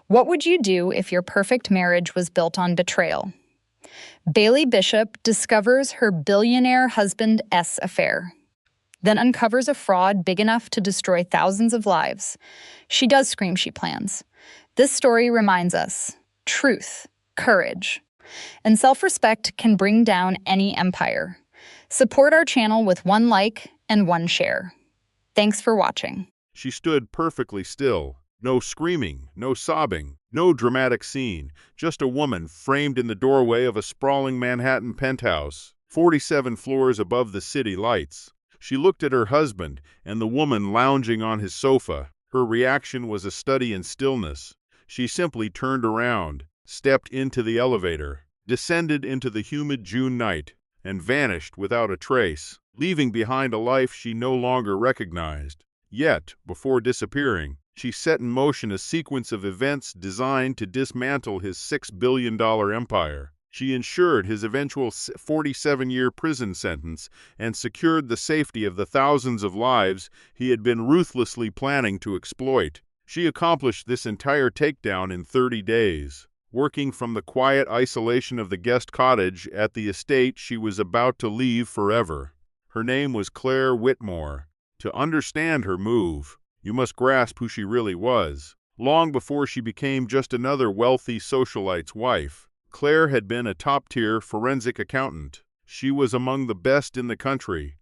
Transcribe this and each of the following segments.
What would you do if your perfect marriage was built on betrayal? Bailey Bishop discovers her billionaire husband's affair, then uncovers a fraud big enough to destroy thousands of lives. She does scream she plans. This story reminds us truth, courage, and self-respect can bring down any empire. Support our channel with one like and one share. Thanks for watching. She stood perfectly still. No screaming, no sobbing, no dramatic scene. Just a woman framed in the doorway of a sprawling Manhattan penthouse, 47 floors above the city lights. She looked at her husband and the woman lounging on his sofa. Her reaction was a study in stillness. She simply turned around, stepped into the elevator, descended into the humid June night, and vanished without a trace, leaving behind a life she no longer recognized. Yet, before disappearing, she set in motion a sequence of events designed to dismantle his $6 billion empire. She ensured his eventual 47-year prison sentence and secured the safety of the thousands of lives he had been ruthlessly planning to exploit. She accomplished this entire takedown in 30 days. Working from the quiet isolation of the guest cottage at the estate she was about to leave forever. Her name was Claire Whitmore. To understand her move, you must grasp who she really was. Long before she became just another wealthy socialite's wife, Claire had been a top-tier forensic accountant. She was among the best in the country.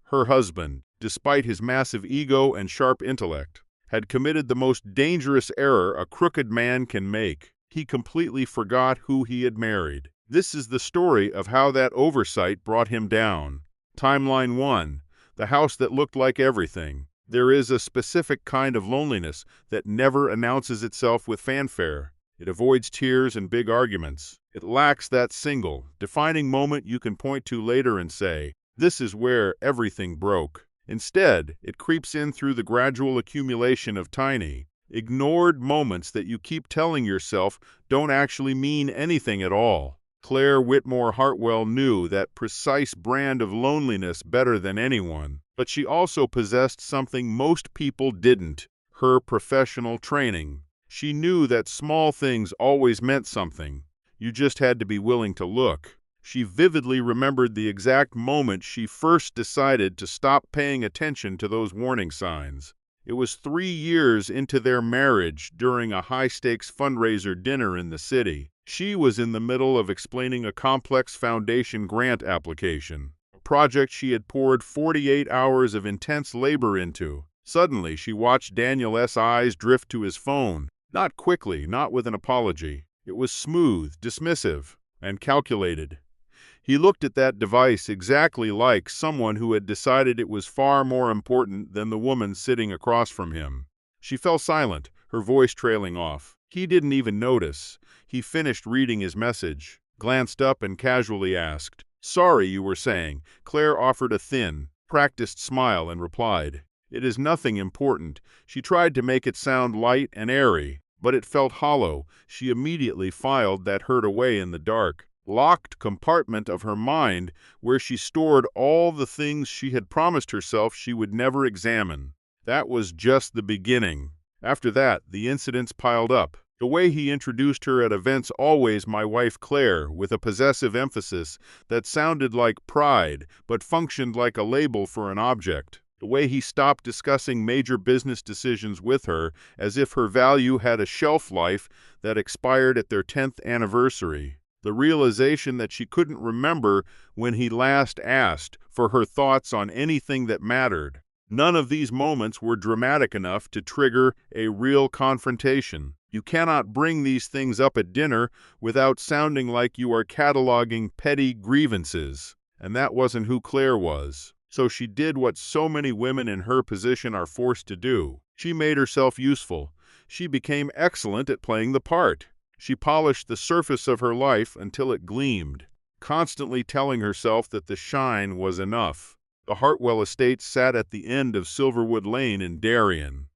Her husband, despite his massive ego and sharp intellect, had committed the most dangerous error a crooked man can make. He completely forgot who he had married. This is the story of how that oversight brought him down. Timeline 1. The house that looked like everything. There is a specific kind of loneliness that never announces itself with fanfare. It avoids tears and big arguments. It lacks that single, defining moment you can point to later and say, "This is where everything broke." Instead, it creeps in through the gradual accumulation of tiny, ignored moments that you keep telling yourself don't actually mean anything at all. Claire Whitmore Hartwell knew that precise brand of loneliness better than anyone, but she also possessed something most people didn't: her professional training. She knew that small things always meant something. You just had to be willing to look. She vividly remembered the exact moment she first decided to stop paying attention to those warning signs. It was 3 years into their marriage during a high-stakes fundraiser dinner in the city. She was in the middle of explaining a complex foundation grant application, a project she had poured 48 hours of intense labor into. Suddenly, she watched Daniel's eyes drift to his phone. Not quickly, not with an apology. It was smooth, dismissive, and calculated. He looked at that device exactly like someone who had decided it was far more important than the woman sitting across from him. She fell silent, her voice trailing off. He didn't even notice. He finished reading his message, glanced up and casually asked, "Sorry, you were saying." Claire offered a thin, practiced smile and replied, "It is nothing important." She tried to make it sound light and airy, but it felt hollow. She immediately filed that hurt away in the dark, locked compartment of her mind where she stored all the things she had promised herself she would never examine. That was just the beginning. After that, the incidents piled up. The way he introduced her at events, always "my wife Claire," with a possessive emphasis that sounded like pride but functioned like a label for an object. The way he stopped discussing major business decisions with her as if her value had a shelf life that expired at their 10th anniversary. The realization that she couldn't remember when he last asked for her thoughts on anything that mattered. None of these moments were dramatic enough to trigger a real confrontation. You cannot bring these things up at dinner without sounding like you are cataloging petty grievances. And that wasn't who Claire was. So she did what so many women in her position are forced to do. She made herself useful. She became excellent at playing the part. She polished the surface of her life until it gleamed, constantly telling herself that the shine was enough. The Hartwell estate sat at the end of Silverwood Lane in Darien,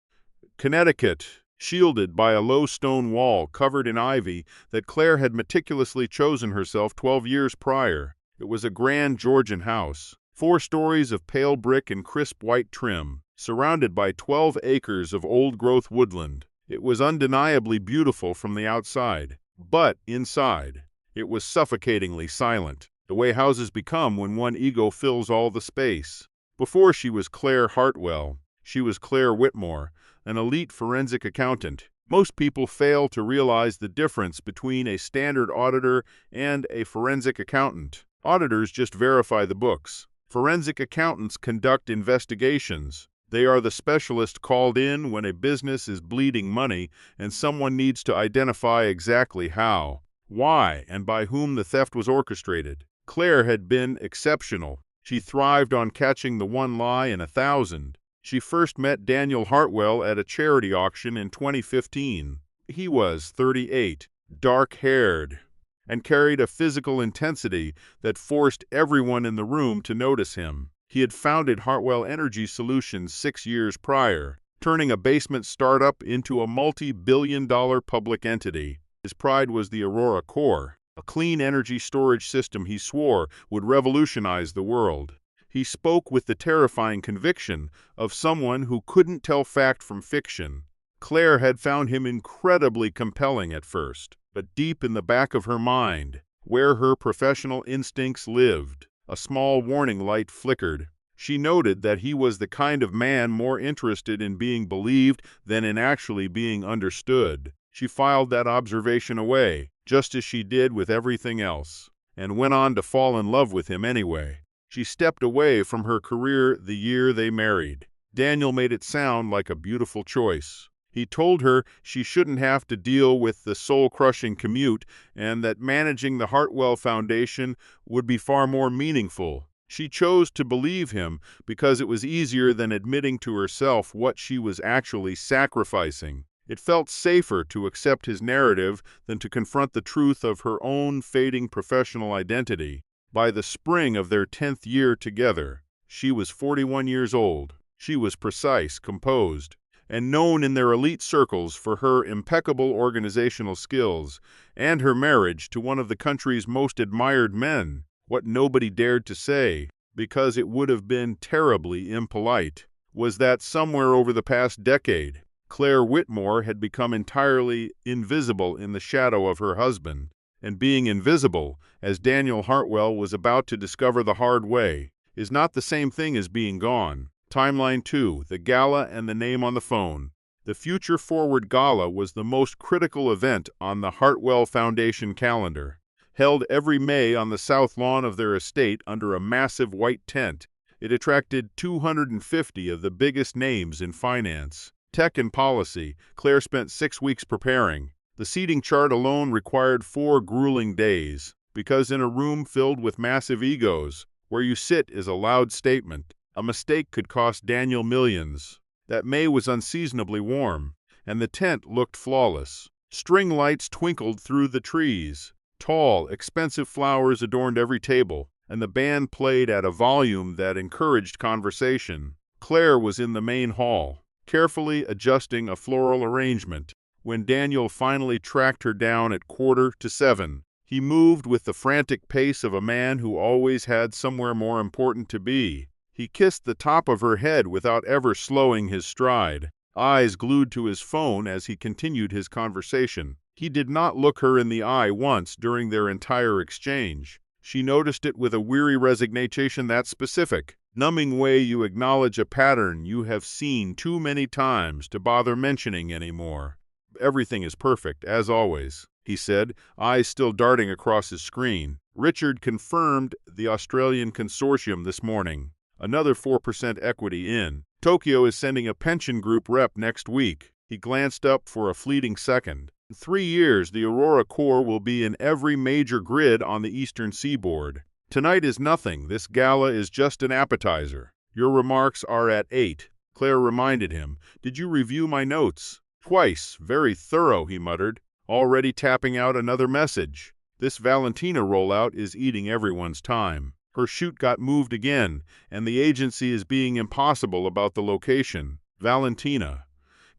Connecticut, shielded by a low stone wall covered in ivy that Claire had meticulously chosen herself 12 years prior. It was a grand Georgian house, 4 stories of pale brick and crisp white trim, surrounded by 12 acres of old-growth woodland. It was undeniably beautiful from the outside, but inside, it was suffocatingly silent, the way houses become when one ego fills all the space. Before she was Claire Hartwell, she was Claire Whitmore, an elite forensic accountant. Most people fail to realize the difference between a standard auditor and a forensic accountant. Auditors just verify the books. Forensic accountants conduct investigations. They are the specialist called in when a business is bleeding money and someone needs to identify exactly how, why, and by whom the theft was orchestrated. Claire had been exceptional. She thrived on catching the one lie in 1,000. She first met Daniel Hartwell at a charity auction in 2015. He was 38, dark-haired, and carried a physical intensity that forced everyone in the room to notice him. He had founded Hartwell Energy Solutions 6 years prior, turning a basement startup into a multi-billion-dollar public entity. His pride was the Aurora Core, a clean energy storage system he swore would revolutionize the world. He spoke with the terrifying conviction of someone who couldn't tell fact from fiction. Claire had found him incredibly compelling at first, but deep in the back of her mind, where her professional instincts lived, a small warning light flickered. She noted that he was the kind of man more interested in being believed than in actually being understood. She filed that observation away, just as she did with everything else, and went on to fall in love with him anyway. She stepped away from her career the year they married. Daniel made it sound like a beautiful choice. He told her she shouldn't have to deal with the soul-crushing commute and that managing the Hartwell Foundation would be far more meaningful. She chose to believe him because it was easier than admitting to herself what she was actually sacrificing. It felt safer to accept his narrative than to confront the truth of her own fading professional identity. By the spring of their 10th year together, she was 41 years old. She was precise, composed, and known in their elite circles for her impeccable organizational skills and her marriage to one of the country's most admired men. What nobody dared to say, because it would have been terribly impolite, was that somewhere over the past decade, Claire Whitmore had become entirely invisible in the shadow of her husband. And being invisible, as Daniel Hartwell was about to discover the hard way, is not the same thing as being gone. Timeline 2, the gala and the name on the phone. The Future Forward Gala was the most critical event on the Hartwell Foundation calendar. Held every May on the south lawn of their estate under a massive white tent, it attracted 250 of the biggest names in finance, tech, and policy. Claire spent 6 weeks preparing. The seating chart alone required 4 grueling days, because in a room filled with massive egos, where you sit is a loud statement. A mistake could cost Daniel millions. That May was unseasonably warm, and the tent looked flawless. String lights twinkled through the trees. Tall, expensive flowers adorned every table, and the band played at a volume that encouraged conversation. Claire was in the main hall, carefully adjusting a floral arrangement, when Daniel finally tracked her down at 6:45. He moved with the frantic pace of a man who always had somewhere more important to be. He kissed the top of her head without ever slowing his stride, eyes glued to his phone as he continued his conversation. He did not look her in the eye once during their entire exchange. She noticed it with a weary resignation that specific, numbing way you acknowledge a pattern you have seen too many times to bother mentioning anymore. "Everything is perfect, as always," he said, eyes still darting across his screen. "Richard confirmed the Australian consortium this morning. Another 4% equity in. Tokyo is sending a pension group rep next week." He glanced up for a fleeting second. "In 3 years, the Aurora Core will be in every major grid on the eastern seaboard. Tonight is nothing. This gala is just an appetizer. Your remarks are at 8. Claire reminded him. "Did you review my notes?" "Twice. Very thorough," he muttered, already tapping out another message. This Valentina rollout is eating everyone's time. Her shoot got moved again, and the agency is being impossible about the location. Valentina.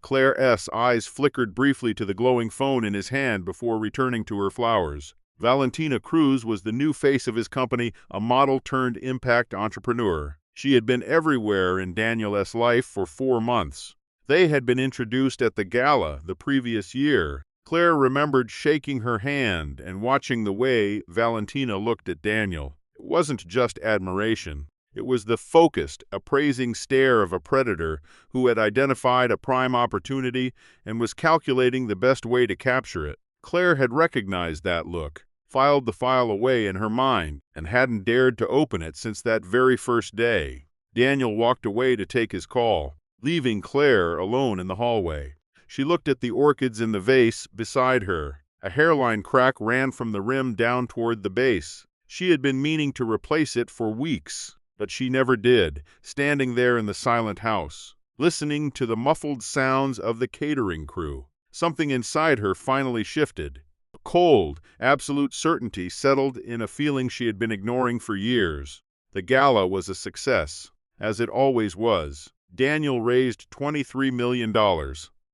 Claire's eyes flickered briefly to the glowing phone in his hand before returning to her flowers. Valentina Cruz was the new face of his company, a model-turned-impact entrepreneur. She had been everywhere in Daniel's life for 4 months. They had been introduced at the gala the previous year. Claire remembered shaking her hand and watching the way Valentina looked at Daniel. It wasn't just admiration. It was the focused, appraising stare of a predator who had identified a prime opportunity and was calculating the best way to capture it. Claire had recognized that look, filed the file away in her mind, and hadn't dared to open it since that very first day. Daniel walked away to take his call, leaving Claire alone in the hallway. She looked at the orchids in the vase beside her. A hairline crack ran from the rim down toward the base. She had been meaning to replace it for weeks, but she never did, standing there in the silent house, listening to the muffled sounds of the catering crew. Something inside her finally shifted. A cold, absolute certainty settled in a feeling she had been ignoring for years. The gala was a success, as it always was. Daniel raised $23 million.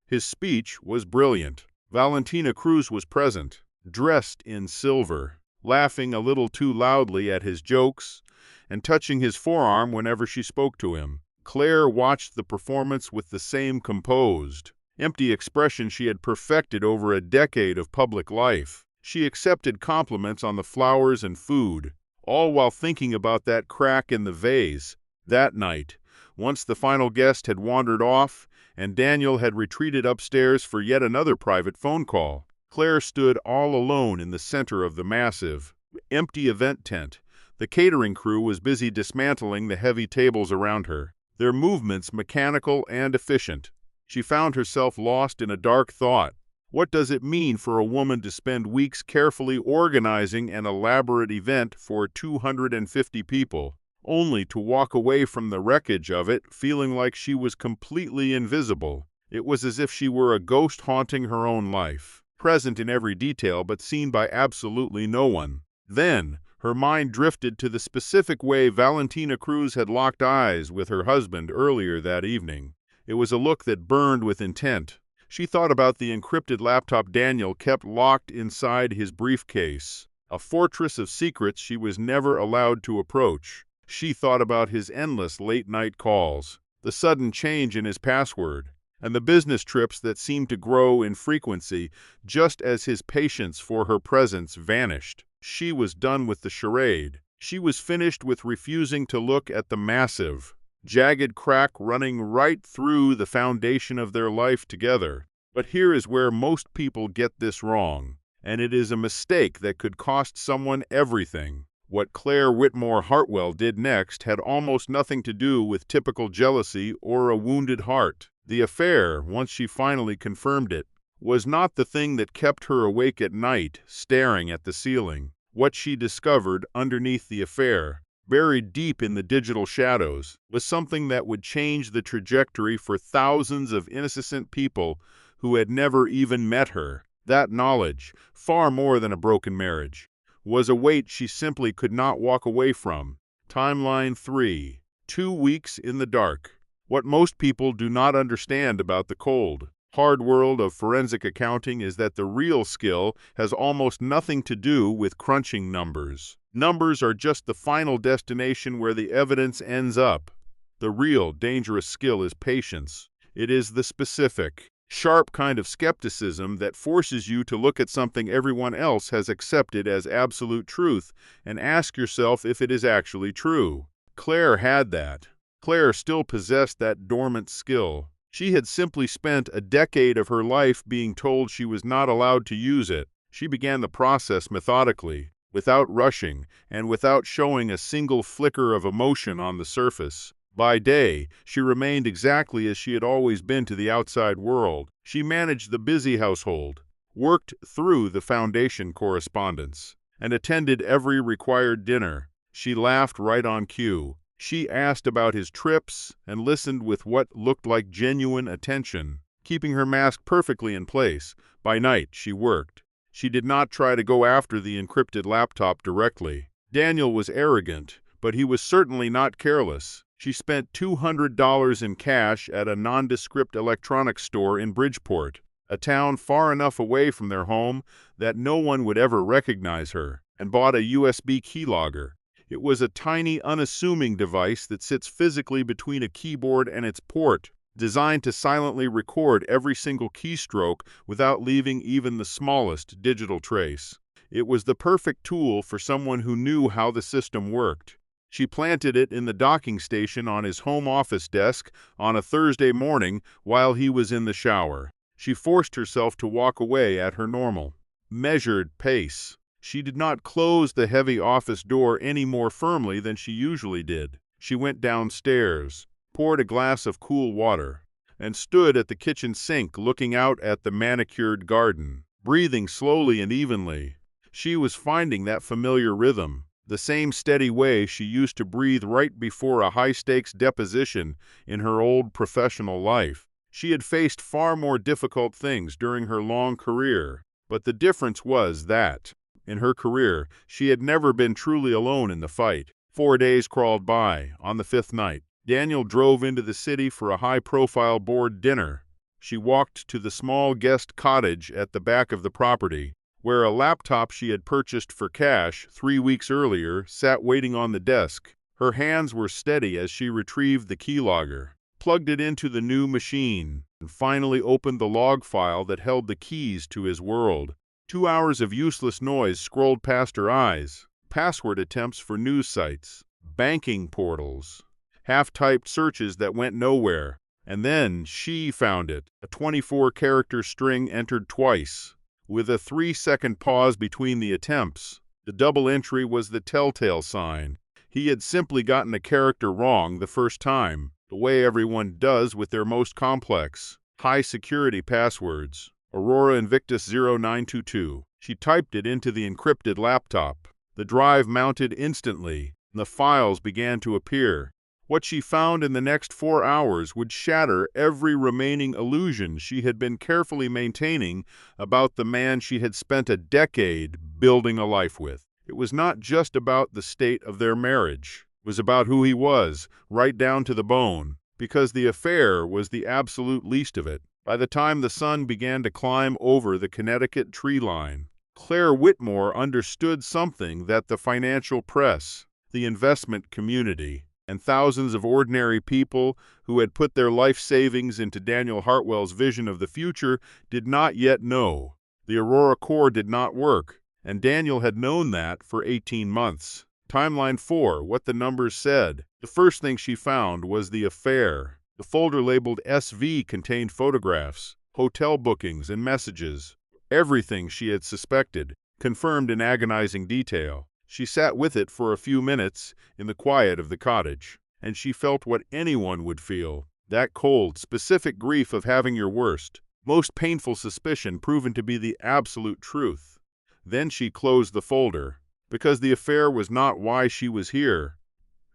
His speech was brilliant. Valentina Cruz was present, dressed in silver, laughing a little too loudly at his jokes and touching his forearm whenever she spoke to him. Claire watched the performance with the same composed, empty expression she had perfected over a decade of public life. She accepted compliments on the flowers and food, all while thinking about that crack in the vase. That night, once the final guest had wandered off and Daniel had retreated upstairs for yet another private phone call, Claire stood all alone in the center of the massive, empty event tent. The catering crew was busy dismantling the heavy tables around her, their movements mechanical and efficient. She found herself lost in a dark thought. What does it mean for a woman to spend weeks carefully organizing an elaborate event for 250 people, only to walk away from the wreckage of it feeling like she was completely invisible? It was as if she were a ghost haunting her own life, present in every detail but seen by absolutely no one. Then, her mind drifted to the specific way Valentina Cruz had locked eyes with her husband earlier that evening. It was a look that burned with intent. She thought about the encrypted laptop Daniel kept locked inside his briefcase, a fortress of secrets she was never allowed to approach. She thought about his endless late-night calls, the sudden change in his password, and the business trips that seemed to grow in frequency just as his patience for her presence vanished. She was done with the charade. She was finished with refusing to look at the massive, jagged crack running right through the foundation of their life together. But here is where most people get this wrong, and it is a mistake that could cost someone everything. What Claire Whitmore Hartwell did next had almost nothing to do with typical jealousy or a wounded heart. The affair, once she finally confirmed it, was not the thing that kept her awake at night, staring at the ceiling. What she discovered underneath the affair, buried deep in the digital shadows, was something that would change the trajectory for thousands of innocent people who had never even met her. That knowledge, far more than a broken marriage, was a weight she simply could not walk away from. Timeline 3. 2 weeks in the dark. What most people do not understand about the cold, hard world of forensic accounting is that the real skill has almost nothing to do with crunching numbers. Numbers are just the final destination where the evidence ends up. The real dangerous skill is patience. It is the specific, sharp kind of skepticism that forces you to look at something everyone else has accepted as absolute truth and ask yourself if it is actually true. Claire had that. Claire still possessed that dormant skill. She had simply spent a decade of her life being told she was not allowed to use it. She began the process methodically, without rushing, and without showing a single flicker of emotion on the surface. By day, she remained exactly as she had always been to the outside world. She managed the busy household, worked through the foundation correspondence, and attended every required dinner. She laughed right on cue. She asked about his trips and listened with what looked like genuine attention, keeping her mask perfectly in place. By night, she worked. She did not try to go after the encrypted laptop directly. Daniel was arrogant, but he was certainly not careless. She spent $200 in cash at a nondescript electronics store in Bridgeport, a town far enough away from their home that no one would ever recognize her, and bought a USB keylogger. It was a tiny, unassuming device that sits physically between a keyboard and its port. designed to silently record every single keystroke without leaving even the smallest digital trace. It was the perfect tool for someone who knew how the system worked. She planted it in the docking station on his home office desk on a Thursday morning while he was in the shower. She forced herself to walk away at her normal, measured pace. She did not close the heavy office door any more firmly than she usually did. She went downstairs, poured a glass of cool water, and stood at the kitchen sink looking out at the manicured garden, breathing slowly and evenly. She was finding that familiar rhythm, the same steady way she used to breathe right before a high-stakes deposition in her old professional life. She had faced far more difficult things during her long career, but the difference was that, in her career, she had never been truly alone in the fight. 4 days crawled by. On the 5th night, Daniel drove into the city for a high-profile board dinner. She walked to the small guest cottage at the back of the property, where a laptop she had purchased for cash 3 weeks earlier sat waiting on the desk. Her hands were steady as she retrieved the keylogger, plugged it into the new machine, and finally opened the log file that held the keys to his world. 2 hours of useless noise scrolled past her eyes. Password attempts for news sites, banking portals, half-typed searches that went nowhere. And then she found it. A 24-character string entered twice, with a 3-second pause between the attempts. The double entry was the telltale sign. He had simply gotten a character wrong the first time, the way everyone does with their most complex, high-security passwords. Aurora Invictus 0922. She typed it into the encrypted laptop. The drive mounted instantly, and the files began to appear. What she found in the next 4 hours would shatter every remaining illusion she had been carefully maintaining about the man she had spent a decade building a life with. It was not just about the state of their marriage. It was about who he was, right down to the bone, because the affair was the absolute least of it. By the time the sun began to climb over the Connecticut tree line, Claire Whitmore understood something that the financial press, the investment community, and thousands of ordinary people who had put their life savings into Daniel Hartwell's vision of the future did not yet know. The Aurora Core did not work, and Daniel had known that for 18 months. Timeline 4, what the numbers said. The first thing she found was the affair. The folder labeled SV contained photographs, hotel bookings, and messages. Everything she had suspected, confirmed in agonizing detail. She sat with it for a few minutes in the quiet of the cottage, and she felt what anyone would feel, that cold, specific grief of having your worst, most painful suspicion proven to be the absolute truth. Then she closed the folder, because the affair was not why she was here.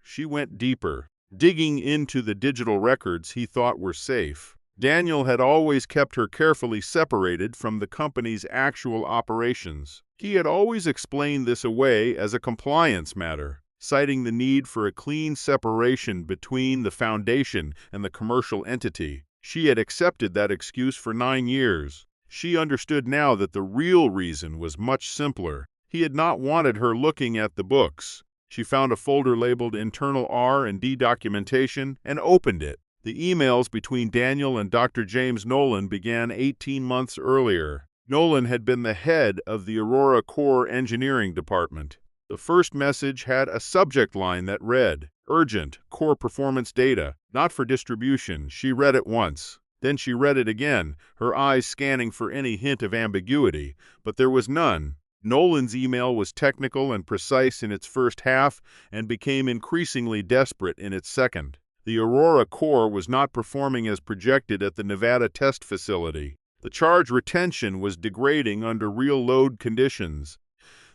She went deeper, digging into the digital records he thought were safe. Daniel had always kept her carefully separated from the company's actual operations. He had always explained this away as a compliance matter, citing the need for a clean separation between the foundation and the commercial entity. She had accepted that excuse for 9 years. She understood now that the real reason was much simpler. He had not wanted her looking at the books. She found a folder labeled Internal R&D Documentation and opened it. The emails between Daniel and Dr. James Nolan began 18 months earlier. Nolan had been the head of the Aurora Core Engineering Department. The first message had a subject line that read, Urgent, Core Performance Data, not for distribution. She read it once. Then she read it again, her eyes scanning for any hint of ambiguity, but there was none. Nolan's email was technical and precise in its first half and became increasingly desperate in its second. The Aurora Core was not performing as projected at the Nevada test facility. The charge retention was degrading under real load conditions.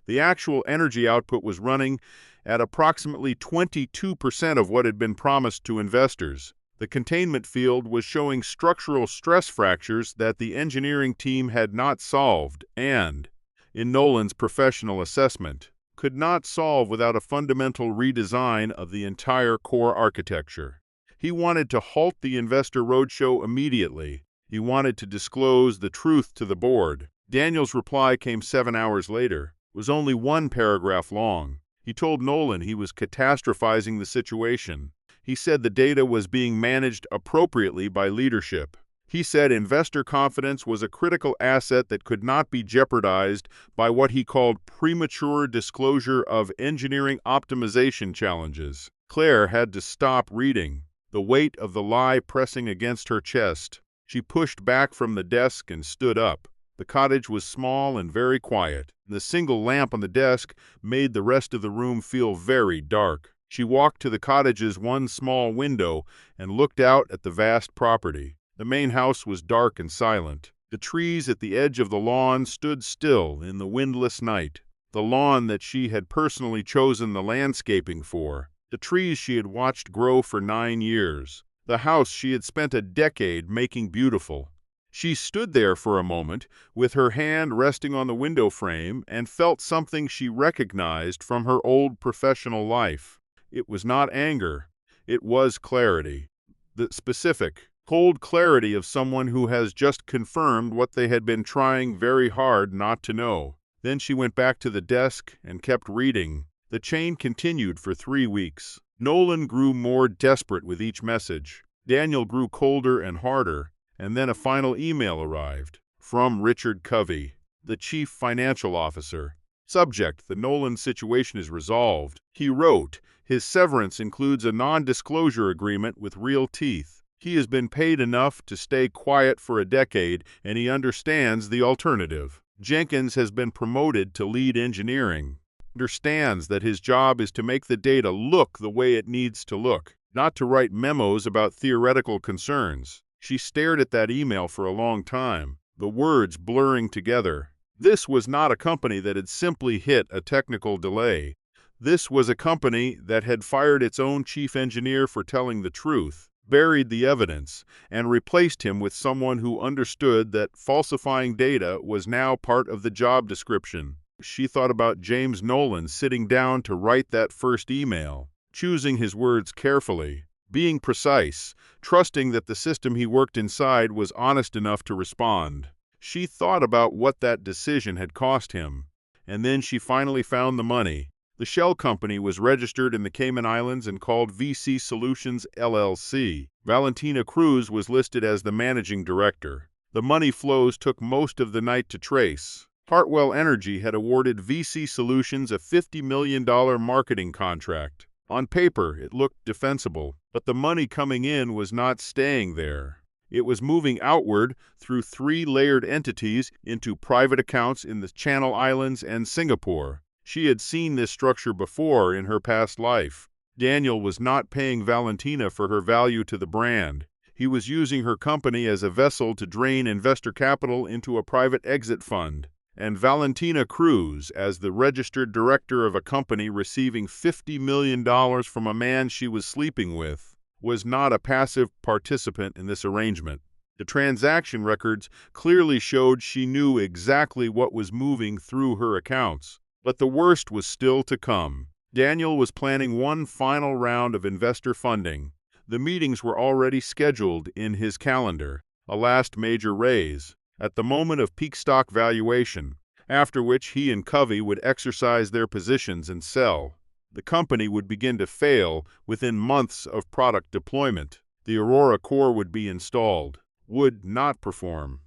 The actual energy output was running at approximately 22% of what had been promised to investors. The containment field was showing structural stress fractures that the engineering team had not solved and, in Nolan's professional assessment, could not solve without a fundamental redesign of the entire core architecture. He wanted to halt the investor roadshow immediately. He wanted to disclose the truth to the board. Daniel's reply came 7 hours later. It was only 1 paragraph long. He told Nolan he was catastrophizing the situation. He said the data was being managed appropriately by leadership. He said investor confidence was a critical asset that could not be jeopardized by what he called premature disclosure of engineering optimization challenges. Claire had to stop reading, the weight of the lie pressing against her chest. She pushed back from the desk and stood up. The cottage was small and very quiet. The single lamp on the desk made the rest of the room feel very dark. She walked to the cottage's one small window and looked out at the vast property. The main house was dark and silent. The trees at the edge of the lawn stood still in the windless night. The lawn that she had personally chosen the landscaping for. The trees she had watched grow for 9 years. The house she had spent a decade making beautiful. She stood there for a moment, with her hand resting on the window frame, and felt something she recognized from her old professional life. It was not anger. It was clarity. The specific, cold clarity of someone who has just confirmed what they had been trying very hard not to know. Then she went back to the desk and kept reading. The chain continued for 3 weeks. Nolan grew more desperate with each message. Daniel grew colder and harder, and then a final email arrived. From Richard Covey, the chief financial officer. Subject: the Nolan situation is resolved. He wrote, his severance includes a non-disclosure agreement with real teeth. He has been paid enough to stay quiet for a decade, and he understands the alternative. Jenkins has been promoted to lead engineering. Understands that his job is to make the data look the way it needs to look, not to write memos about theoretical concerns. She stared at that email for a long time, the words blurring together. This was not a company that had simply hit a technical delay. This was a company that had fired its own chief engineer for telling the truth, buried the evidence, and replaced him with someone who understood that falsifying data was now part of the job description. She thought about James Nolan sitting down to write that first email, choosing his words carefully, being precise, trusting that the system he worked inside was honest enough to respond. She thought about what that decision had cost him, and then she finally found the money. The shell company was registered in the Cayman Islands and called VC Solutions LLC. Valentina Cruz was listed as the managing director. The money flows took most of the night to trace. Hartwell Energy had awarded VC Solutions a $50 million marketing contract. On paper, it looked defensible, but the money coming in was not staying there. It was moving outward through 3 layered entities into private accounts in the Channel Islands and Singapore. She had seen this structure before in her past life. Daniel was not paying Valentina for her value to the brand. He was using her company as a vessel to drain investor capital into a private exit fund. And Valentina Cruz, as the registered director of a company receiving $50 million from a man she was sleeping with, was not a passive participant in this arrangement. The transaction records clearly showed she knew exactly what was moving through her accounts. But the worst was still to come. Daniel was planning one final round of investor funding. The meetings were already scheduled in his calendar, a last major raise, at the moment of peak stock valuation, after which he and Covey would exercise their positions and sell. The company would begin to fail within months of product deployment. The Aurora core would be installed, would not perform,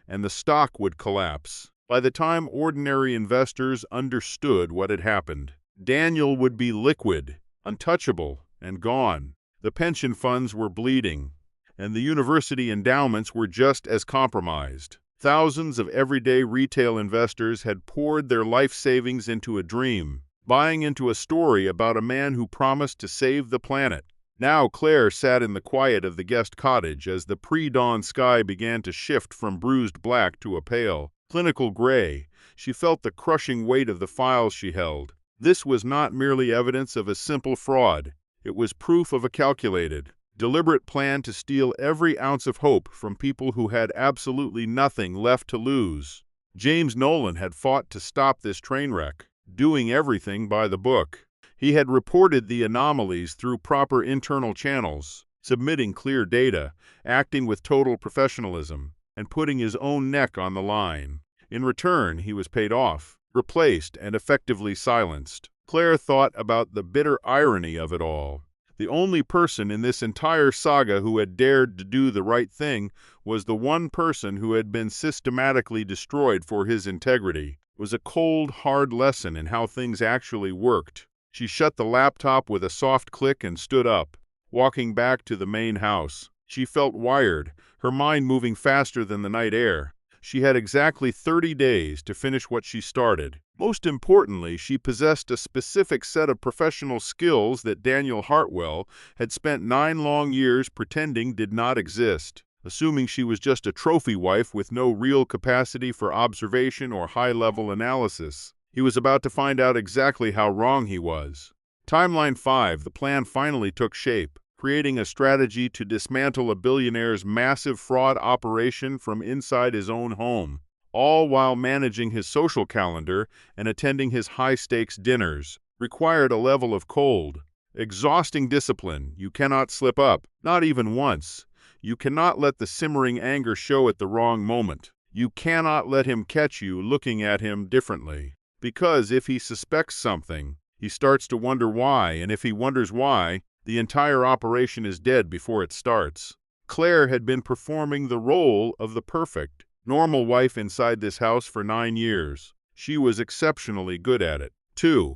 and the stock would collapse. By the time ordinary investors understood what had happened, Daniel would be liquid, untouchable, and gone. The pension funds were bleeding, and the university endowments were just as compromised. Thousands of everyday retail investors had poured their life savings into a dream, buying into a story about a man who promised to save the planet. Now Claire sat in the quiet of the guest cottage as the pre-dawn sky began to shift from bruised black to a pale, clinical gray. She felt the crushing weight of the files she held. This was not merely evidence of a simple fraud. It was proof of a calculated, deliberate plan to steal every ounce of hope from people who had absolutely nothing left to lose. James Nolan had fought to stop this train wreck, doing everything by the book. He had reported the anomalies through proper internal channels, submitting clear data, acting with total professionalism, and putting his own neck on the line. In return, he was paid off, replaced, and effectively silenced. Claire thought about the bitter irony of it all. The only person in this entire saga who had dared to do the right thing was the one person who had been systematically destroyed for his integrity. It was a cold, hard lesson in how things actually worked. She shut the laptop with a soft click and stood up, walking back to the main house. She felt wired, her mind moving faster than the night air. She had exactly 30 days to finish what she started. Most importantly, she possessed a specific set of professional skills that Daniel Hartwell had spent 9 long years pretending did not exist, assuming she was just a trophy wife with no real capacity for observation or high-level analysis. He was about to find out exactly how wrong he was. Timeline 5, the plan finally took shape, creating a strategy to dismantle a billionaire's massive fraud operation from inside his own home, all while managing his social calendar and attending his high-stakes dinners. Required a level of cold, exhausting discipline. You cannot slip up, not even once. You cannot let the simmering anger show at the wrong moment. You cannot let him catch you looking at him differently. Because if he suspects something, he starts to wonder why, and if he wonders why, the entire operation is dead before it starts. Claire had been performing the role of the perfect, normal wife inside this house for 9 years. She was exceptionally good at it. 2.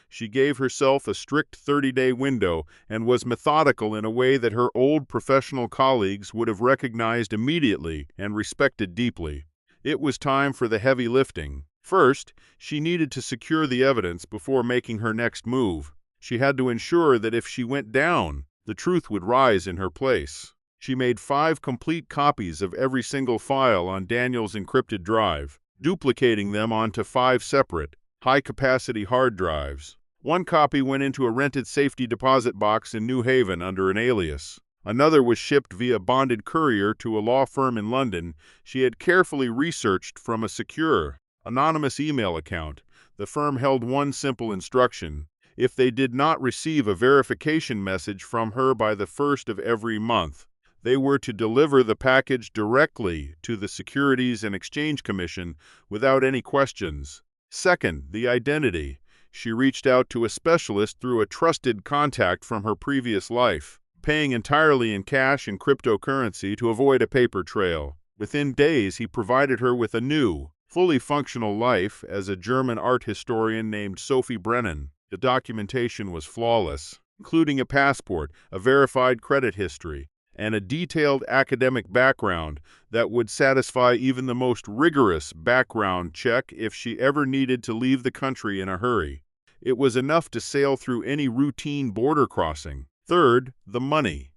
She gave herself a strict 30-day window and was methodical in a way that her old professional colleagues would have recognized immediately and respected deeply. It was time for the heavy lifting. First, she needed to secure the evidence before making her next move. She had to ensure that if she went down, the truth would rise in her place. She made 5 complete copies of every single file on Daniel's encrypted drive, duplicating them onto 5 separate, high-capacity hard drives. 1 copy went into a rented safety deposit box in New Haven under an alias. Another was shipped via bonded courier to a law firm in London she had carefully researched from a secure, anonymous email account. The firm held one simple instruction: if they did not receive a verification message from her by the 1st of every month, they were to deliver the package directly to the Securities and Exchange Commission without any questions. Second, the identity. She reached out to a specialist through a trusted contact from her previous life, paying entirely in cash and cryptocurrency to avoid a paper trail. Within days, he provided her with a new, fully functional life as a German art historian named Sophie Brennan. The documentation was flawless, including a passport, a verified credit history, and a detailed academic background that would satisfy even the most rigorous background check if she ever needed to leave the country in a hurry. It was enough to sail through any routine border crossing. Third, the money.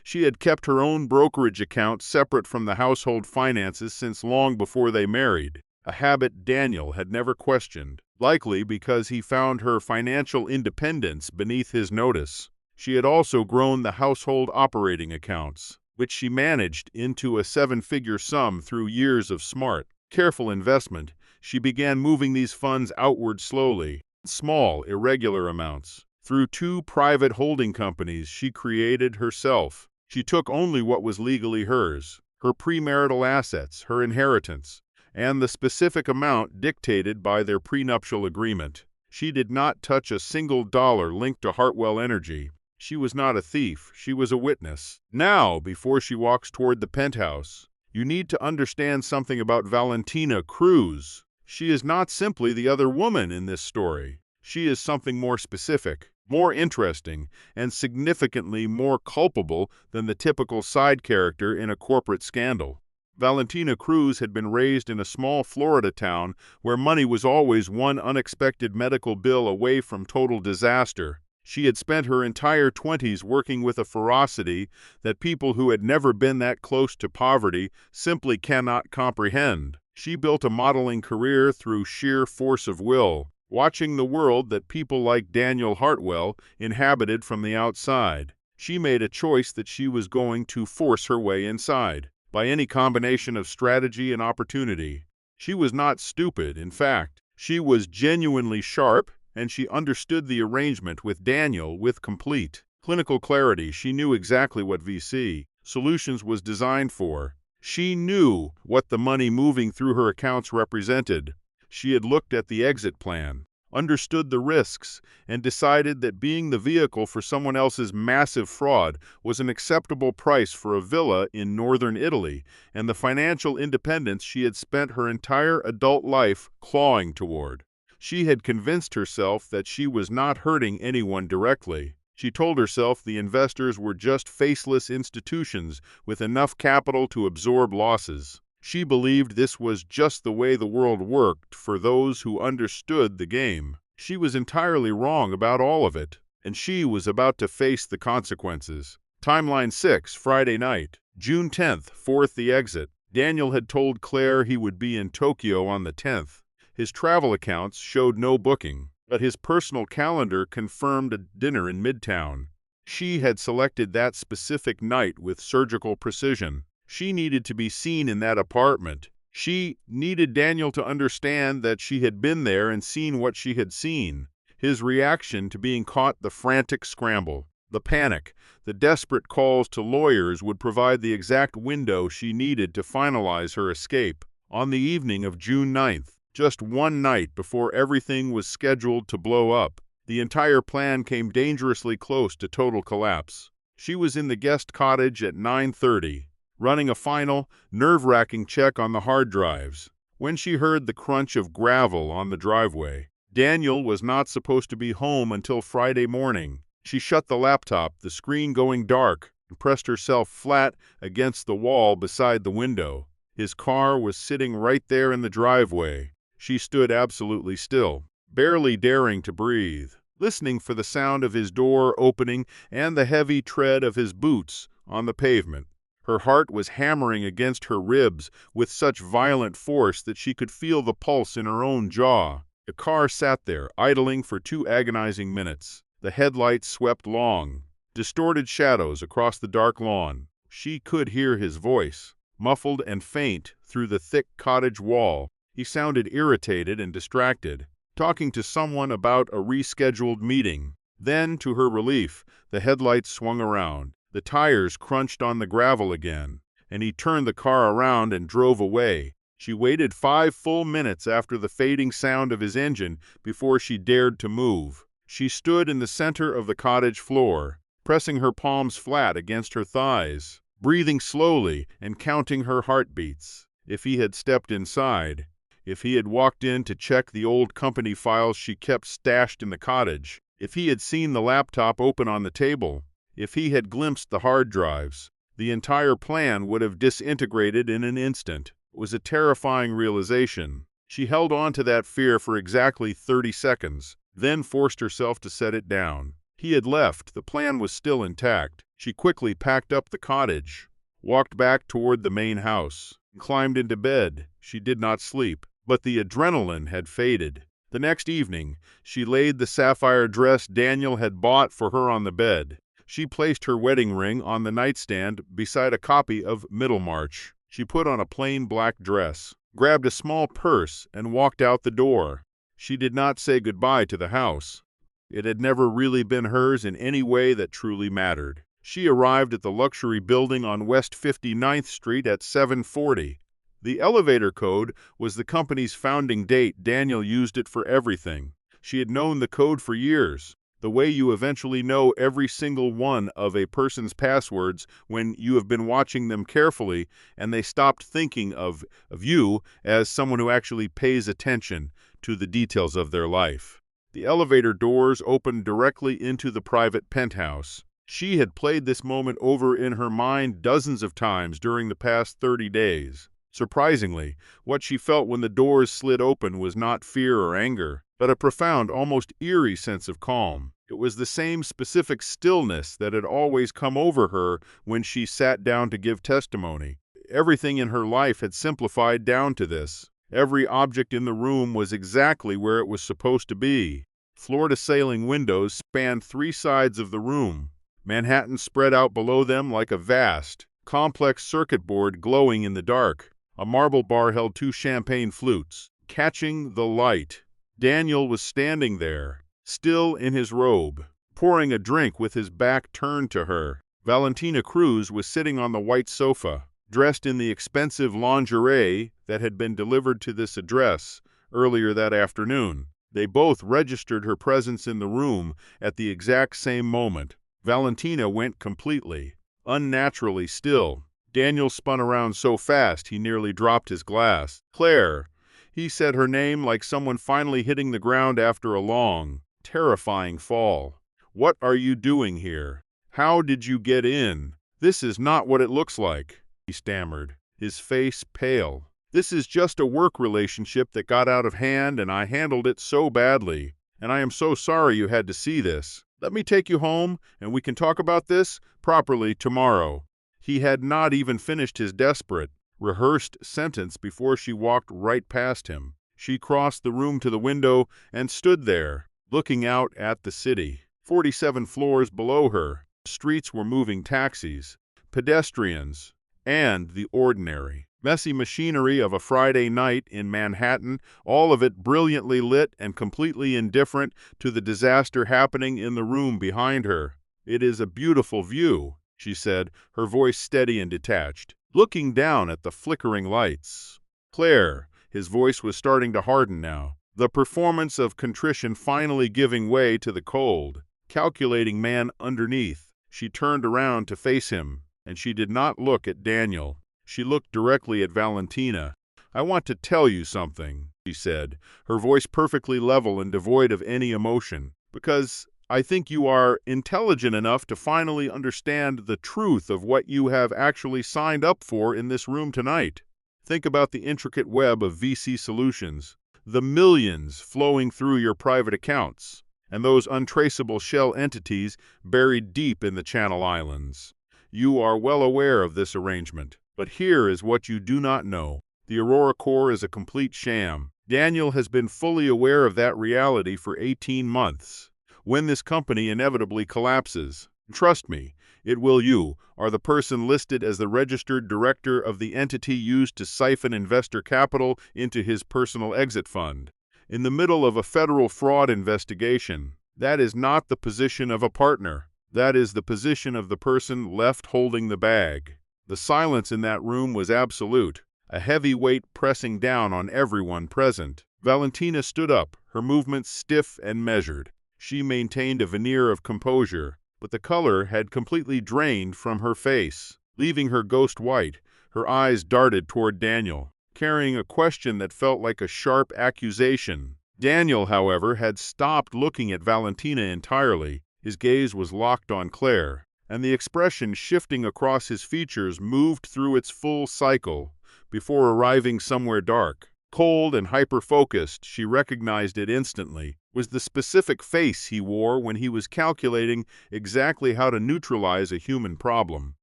She had kept her own brokerage account separate from the household finances since long before they married, a habit Daniel had never questioned, likely because he found her financial independence beneath his notice. She had also grown the household operating accounts, which she managed into a 7-figure sum through years of smart, careful investment. She began moving these funds outward slowly, small, irregular amounts, through 2 private holding companies she created herself. She took only what was legally hers, her premarital assets, her inheritance, and the specific amount dictated by their prenuptial agreement. She did not touch a single dollar linked to Hartwell Energy. She was not a thief, she was a witness. Now, before she walks toward the penthouse, you need to understand something about Valentina Cruz. She is not simply the other woman in this story. She is something more specific, more interesting, and significantly more culpable than the typical side character in a corporate scandal. Valentina Cruz had been raised in a small Florida town where money was always one unexpected medical bill away from total disaster. She had spent her entire 20s working with a ferocity that people who had never been that close to poverty simply cannot comprehend. She built a modeling career through sheer force of will, watching the world that people like Daniel Hartwell inhabited from the outside. She made a choice that she was going to force her way inside, by any combination of strategy and opportunity. She was not stupid, in fact. She was genuinely sharp, and she understood the arrangement with Daniel with complete clinical clarity. She knew exactly what VC Solutions was designed for. She knew what the money moving through her accounts represented. She had looked at the exit plan, understood the risks, and decided that being the vehicle for someone else's massive fraud was an acceptable price for a villa in northern Italy and the financial independence she had spent her entire adult life clawing toward. She had convinced herself that she was not hurting anyone directly. She told herself the investors were just faceless institutions with enough capital to absorb losses. She believed this was just the way the world worked for those who understood the game. She was entirely wrong about all of it, and she was about to face the consequences. Timeline 6, Friday night, June 10th, 4th the exit. Daniel had told Claire he would be in Tokyo on the 10th. His travel accounts showed no booking, but his personal calendar confirmed a dinner in Midtown. She had selected that specific night with surgical precision. She needed to be seen in that apartment. She needed Daniel to understand that she had been there and seen what she had seen. His reaction to being caught, the frantic scramble, the panic, the desperate calls to lawyers would provide the exact window she needed to finalize her escape. On the evening of June 9th, just one night before everything was scheduled to blow up, the entire plan came dangerously close to total collapse. She was in the guest cottage at 9:30, running a final, nerve-wracking check on the hard drives, when she heard the crunch of gravel on the driveway. Daniel was not supposed to be home until Friday morning. She shut the laptop, the screen going dark, and pressed herself flat against the wall beside the window. His car was sitting right there in the driveway. She stood absolutely still, barely daring to breathe, listening for the sound of his door opening and the heavy tread of his boots on the pavement. Her heart was hammering against her ribs with such violent force that she could feel the pulse in her own jaw. The car sat there, idling for 2 agonizing minutes. The headlights swept long, distorted shadows across the dark lawn. She could hear his voice, muffled and faint through the thick cottage wall. He sounded irritated and distracted, talking to someone about a rescheduled meeting. Then, to her relief, the headlights swung around. The tires crunched on the gravel again, and he turned the car around and drove away. She waited 5 full minutes after the fading sound of his engine before she dared to move. She stood in the center of the cottage floor, pressing her palms flat against her thighs, breathing slowly and counting her heartbeats. If he had stepped inside, if he had walked in to check the old company files she kept stashed in the cottage, if he had seen the laptop open on the table, if he had glimpsed the hard drives, the entire plan would have disintegrated in an instant. It was a terrifying realization. She held on to that fear for exactly 30 seconds, then forced herself to set it down. He had left. The plan was still intact. She quickly packed up the cottage, walked back toward the main house, and climbed into bed. She did not sleep, but the adrenaline had faded. The next evening, she laid the sapphire dress Daniel had bought for her on the bed. She placed her wedding ring on the nightstand beside a copy of Middlemarch. She put on a plain black dress, grabbed a small purse, and walked out the door. She did not say goodbye to the house. It had never really been hers in any way that truly mattered. She arrived at the luxury building on West 59th Street at 7:40. The elevator code was the company's founding date. Daniel used it for everything. She had known the code for years, the way you eventually know every single one of a person's passwords when you have been watching them carefully and they stopped thinking of you as someone who actually pays attention to the details of their life. The elevator doors opened directly into the private penthouse. She had played this moment over in her mind dozens of times during the past 30 days. Surprisingly, what she felt when the doors slid open was not fear or anger, but a profound, almost eerie sense of calm. It was the same specific stillness that had always come over her when she sat down to give testimony. Everything in her life had simplified down to this. Every object in the room was exactly where it was supposed to be. Floor-to-ceiling windows spanned 3 sides of the room. Manhattan spread out below them like a vast, complex circuit board glowing in the dark. A marble bar held 2 champagne flutes, catching the light. Daniel was standing there, still in his robe, pouring a drink with his back turned to her. Valentina Cruz was sitting on the white sofa, dressed in the expensive lingerie that had been delivered to this address earlier that afternoon. They both registered her presence in the room at the exact same moment. Valentina went completely, unnaturally still. Daniel spun around so fast he nearly dropped his glass. "Claire," he said her name like someone finally hitting the ground after a long, terrifying fall. "What are you doing here? How did you get in? This is not what it looks like," he stammered, his face pale. "This is just a work relationship that got out of hand, and I handled it so badly. And I am so sorry you had to see this. Let me take you home, and we can talk about this properly tomorrow." He had not even finished his desperate, rehearsed sentence before she walked right past him. She crossed the room to the window and stood there, looking out at the city. 47 floors below her, streets were moving taxis, pedestrians, and the ordinary, messy machinery of a Friday night in Manhattan, all of it brilliantly lit and completely indifferent to the disaster happening in the room behind her. "It is a beautiful view," she said, her voice steady and detached, looking down at the flickering lights. "Claire," his voice was starting to harden now, the performance of contrition finally giving way to the cold, calculating man underneath. She turned around to face him, and she did not look at Daniel. She looked directly at Valentina. "I want to tell you something," she said, her voice perfectly level and devoid of any emotion, "because I think you are intelligent enough to finally understand the truth of what you have actually signed up for in this room tonight. Think about the intricate web of VC solutions, the millions flowing through your private accounts, and those untraceable shell entities buried deep in the Channel Islands. You are well aware of this arrangement, but here is what you do not know. The Aurora Core is a complete sham. Daniel has been fully aware of that reality for 18 months. When this company inevitably collapses, trust me, it will. You are the person listed as the registered director of the entity used to siphon investor capital into his personal exit fund. In the middle of a federal fraud investigation, that is not the position of a partner. That is the position of the person left holding the bag." The silence in that room was absolute, a heavy weight pressing down on everyone present. Valentina stood up, her movements stiff and measured. She maintained a veneer of composure, but the color had completely drained from her face, leaving her ghost white. Her eyes darted toward Daniel, carrying a question that felt like a sharp accusation. Daniel, however, had stopped looking at Valentina entirely. His gaze was locked on Claire, and the expression shifting across his features moved through its full cycle before arriving somewhere dark. Cold and hyper-focused, she recognized it instantly, was the specific face he wore when he was calculating exactly how to neutralize a human problem.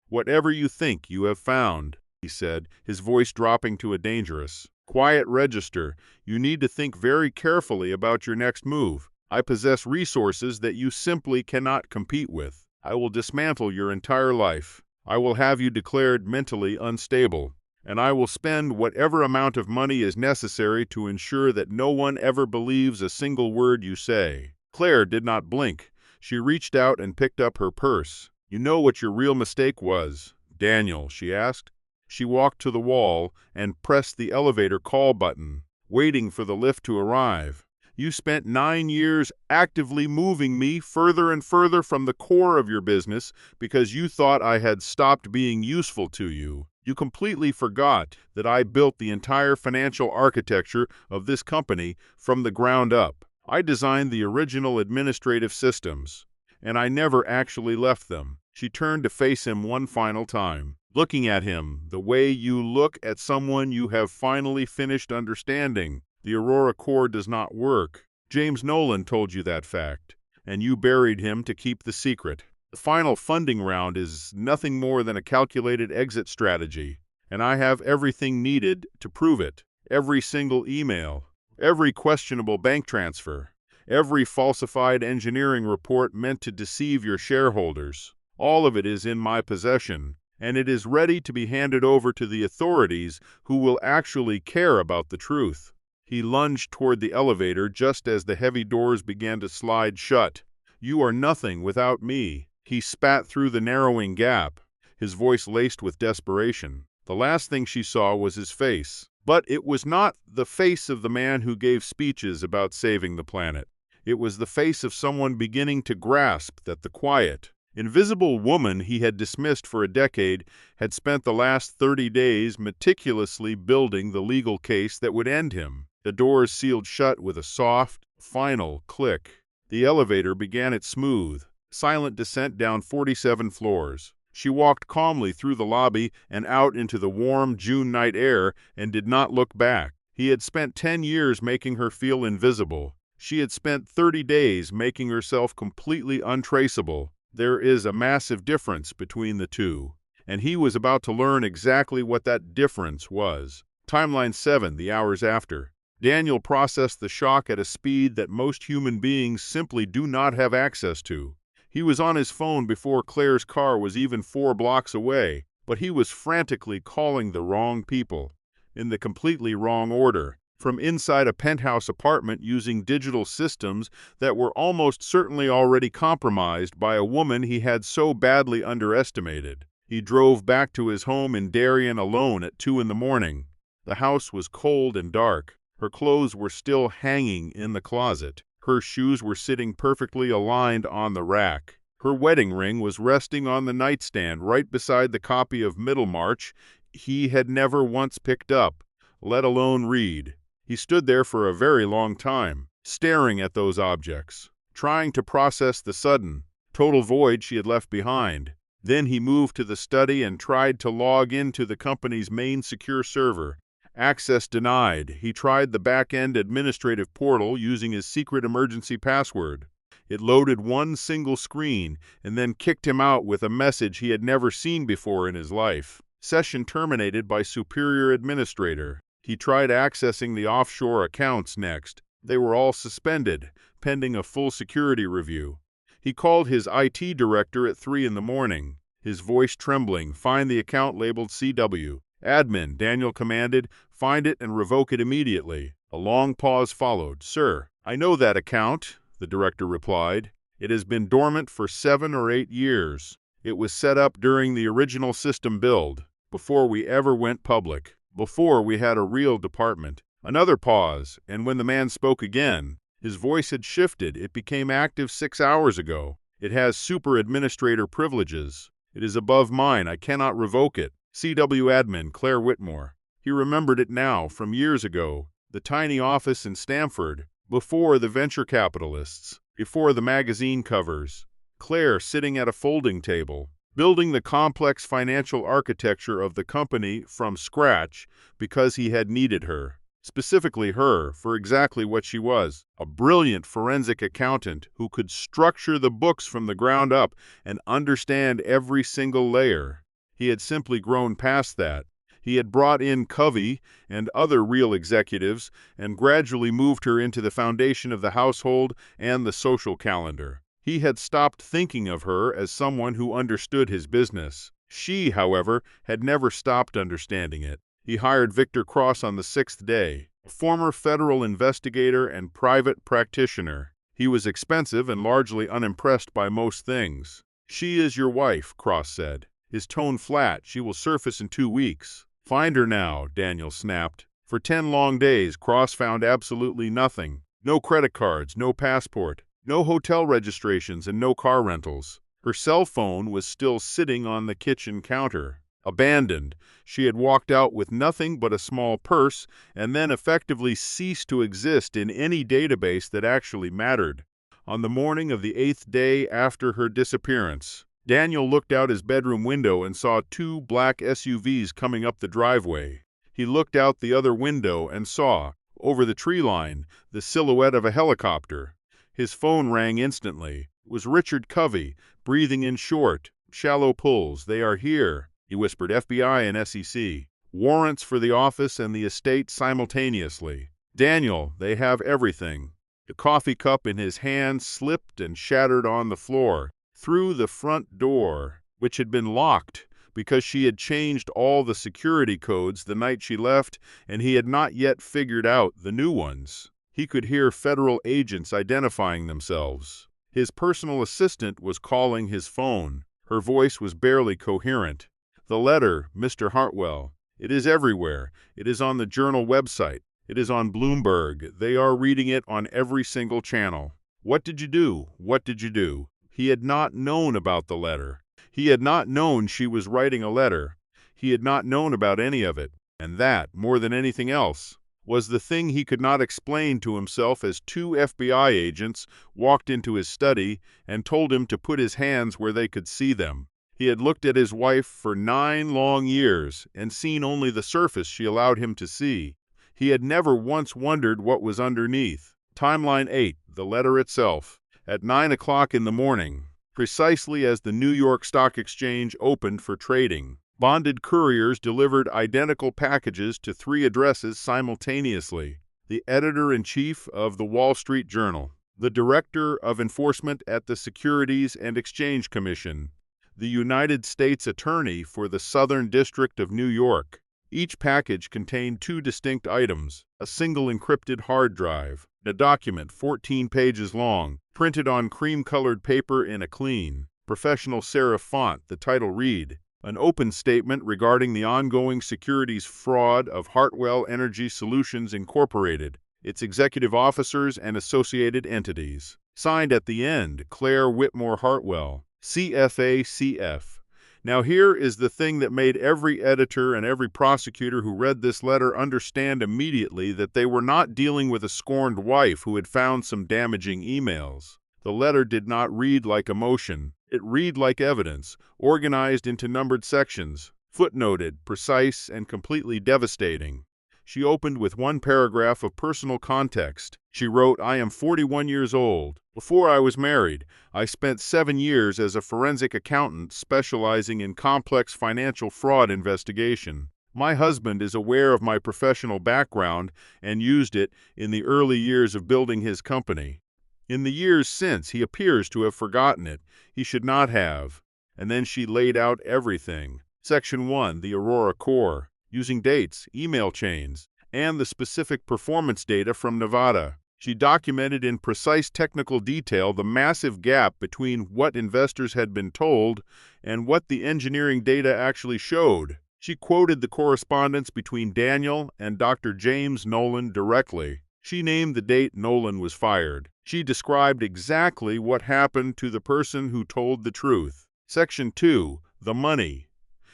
"Whatever you think you have found," he said, his voice dropping to a dangerous, quiet register, "you need to think very carefully about your next move. I possess resources that you simply cannot compete with. I will dismantle your entire life. I will have you declared mentally unstable. And I will spend whatever amount of money is necessary to ensure that no one ever believes a single word you say." Claire did not blink. She reached out and picked up her purse. "You know what your real mistake was, Daniel?" she asked. She walked to the wall and pressed the elevator call button, waiting for the lift to arrive. "You spent 9 years actively moving me further and further from the core of your business because you thought I had stopped being useful to you. You completely forgot that I built the entire financial architecture of this company from the ground up. I designed the original administrative systems, and I never actually left them." She turned to face him one final time, looking at him the way you look at someone you have finally finished understanding. "The Aurora Core does not work. James Nolan told you that fact, and you buried him to keep the secret. The final funding round is nothing more than a calculated exit strategy, and I have everything needed to prove it. Every single email, every questionable bank transfer, every falsified engineering report meant to deceive your shareholders. All of it is in my possession, and it is ready to be handed over to the authorities who will actually care about the truth." He lunged toward the elevator just as the heavy doors began to slide shut. "You are nothing without me." He spat through the narrowing gap, his voice laced with desperation. The last thing she saw was his face, But it was not the face of the man who gave speeches about saving the planet. It was the face of someone beginning to grasp that the quiet, invisible woman he had dismissed for a decade had spent the last 30 days meticulously building the legal case that would end him. The doors sealed shut with a soft, final click. The elevator began its smooth, silent descent down 47 floors. She walked calmly through the lobby and out into the warm June night air and did not look back. He had spent 10 years making her feel invisible. She had spent 30 days making herself completely untraceable. There is a massive difference between the two, and he was about to learn exactly what that difference was. Timeline 7, the hours after. Daniel processed the shock at a speed that most human beings simply do not have access to. He was on his phone before Claire's car was even 4 blocks away, but he was frantically calling the wrong people, in the completely wrong order, from inside a penthouse apartment using digital systems that were almost certainly already compromised by a woman he had so badly underestimated. He drove back to his home in Darien alone at 2 in the morning. The house was cold and dark. Her clothes were still hanging in the closet. Her shoes were sitting perfectly aligned on the rack. Her wedding ring was resting on the nightstand right beside the copy of Middlemarch he had never once picked up, let alone read. He stood there for a very long time, staring at those objects, trying to process the sudden, total void she had left behind. Then he moved to the study and tried to log into the company's main secure server. Access denied. He tried the back-end administrative portal using his secret emergency password. It loaded one single screen and then kicked him out with a message he had never seen before in his life. Session terminated by superior administrator. He tried accessing the offshore accounts next. They were all suspended, pending a full security review. He called his IT director at 3 in the morning, his voice trembling. Find the account labeled CW. Admin, Daniel commanded, find it and revoke it immediately. A long pause followed. Sir, I know that account, the director replied. It has been dormant for 7 or 8 years. It was set up during the original system build, before we ever went public, before we had a real department. Another pause, and when the man spoke again, his voice had shifted. It became active 6 hours ago. It has super administrator privileges. It is above mine. I cannot revoke it. CW admin, Claire Whitmore. He remembered it now, from years ago. The tiny office in Stamford, before the venture capitalists, before the magazine covers. Claire sitting at a folding table, building the complex financial architecture of the company from scratch because he had needed her. Specifically her, for exactly what she was, a brilliant forensic accountant who could structure the books from the ground up and understand every single layer. He had simply grown past that. He had brought in Covey and other real executives and gradually moved her into the foundation of the household and the social calendar. He had stopped thinking of her as someone who understood his business. She, however, had never stopped understanding it. He hired Victor Cross on the 6th day, a former federal investigator and private practitioner. He was expensive and largely unimpressed by most things. She is your wife, Cross said. His tone flat. She will surface in 2 weeks. Find her now, Daniel snapped. For 10 long days, Cross found absolutely nothing. No credit cards, no passport, no hotel registrations, and no car rentals. Her cell phone was still sitting on the kitchen counter. Abandoned, she had walked out with nothing but a small purse and then effectively ceased to exist in any database that actually mattered. On the morning of the 8th day after her disappearance, Daniel looked out his bedroom window and saw 2 black SUVs coming up the driveway. He looked out the other window and saw, over the tree line, the silhouette of a helicopter. His phone rang instantly. It was Richard Covey, breathing in short, shallow pulls. They are here, he whispered. FBI and SEC. Warrants for the office and the estate simultaneously. Daniel, they have everything. The coffee cup in his hand slipped and shattered on the floor. Through the front door, which had been locked because she had changed all the security codes the night she left and he had not yet figured out the new ones. He could hear federal agents identifying themselves. His personal assistant was calling his phone. Her voice was barely coherent. The letter, Mr. Hartwell. It is everywhere. It is on the Journal website. It is on Bloomberg. They are reading it on every single channel. What did you do? What did you do? He had not known about the letter. He had not known she was writing a letter. He had not known about any of it. And that, more than anything else, was the thing he could not explain to himself as two FBI agents walked into his study and told him to put his hands where they could see them. He had looked at his wife for 9 long years and seen only the surface she allowed him to see. He had never once wondered what was underneath. Timeline 8, the letter itself. At 9 o'clock in the morning, precisely as the New York Stock Exchange opened for trading, bonded couriers delivered identical packages to 3 addresses simultaneously. The editor-in-chief of the Wall Street Journal, the director of enforcement at the Securities and Exchange Commission, the United States Attorney for the Southern District of New York. Each package contained 2 distinct items: a single encrypted hard drive, a document 14 pages long, printed on cream-colored paper in a clean, professional serif font. The title read, "An open statement regarding the ongoing securities fraud of Hartwell Energy Solutions Incorporated, its executive officers and associated entities." Signed at the end, Claire Whitmore Hartwell, CFA CF. Now here is the thing that made every editor and every prosecutor who read this letter understand immediately that they were not dealing with a scorned wife who had found some damaging emails. The letter did not read like emotion. It read like evidence, organized into numbered sections, footnoted, precise, and completely devastating. She opened with 1 paragraph of personal context. She wrote, "I am 41 years old. Before I was married, I spent 7 years as a forensic accountant specializing in complex financial fraud investigation. My husband is aware of my professional background and used it in the early years of building his company. In the years since, he appears to have forgotten it. He should not have." And then she laid out everything. Section 1, the Aurora Core, using dates, email chains, and the specific performance data from Nevada. She documented in precise technical detail the massive gap between what investors had been told and what the engineering data actually showed. She quoted the correspondence between Daniel and Dr. James Nolan directly. She named the date Nolan was fired. She described exactly what happened to the person who told the truth. Section 2, the money.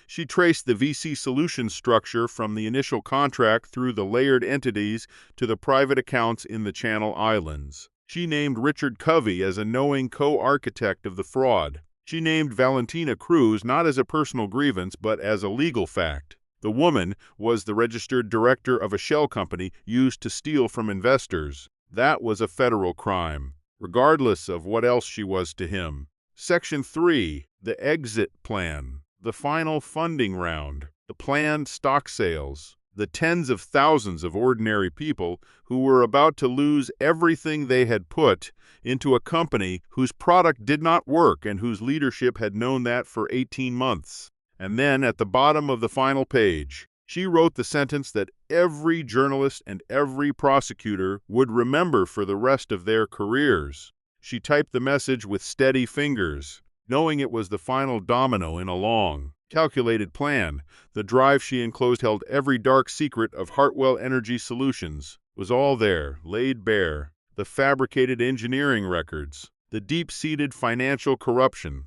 She traced the VC solution structure from the initial contract through the layered entities to the private accounts in the Channel Islands. She named Richard Covey as a knowing co-architect of the fraud. She named Valentina Cruz not as a personal grievance but as a legal fact. The woman was the registered director of a shell company used to steal from investors. That was a federal crime, regardless of what else she was to him. Section 3, the exit plan. The final funding round, the planned stock sales, the tens of thousands of ordinary people who were about to lose everything they had put into a company whose product did not work and whose leadership had known that for 18 months. And then, at the bottom of the final page, she wrote the sentence that every journalist and every prosecutor would remember for the rest of their careers. She typed the message with steady fingers, knowing it was the final domino in a long, calculated plan. The drive she enclosed held every dark secret of Hartwell Energy Solutions. Was all there, laid bare. The fabricated engineering records, the deep-seated financial corruption,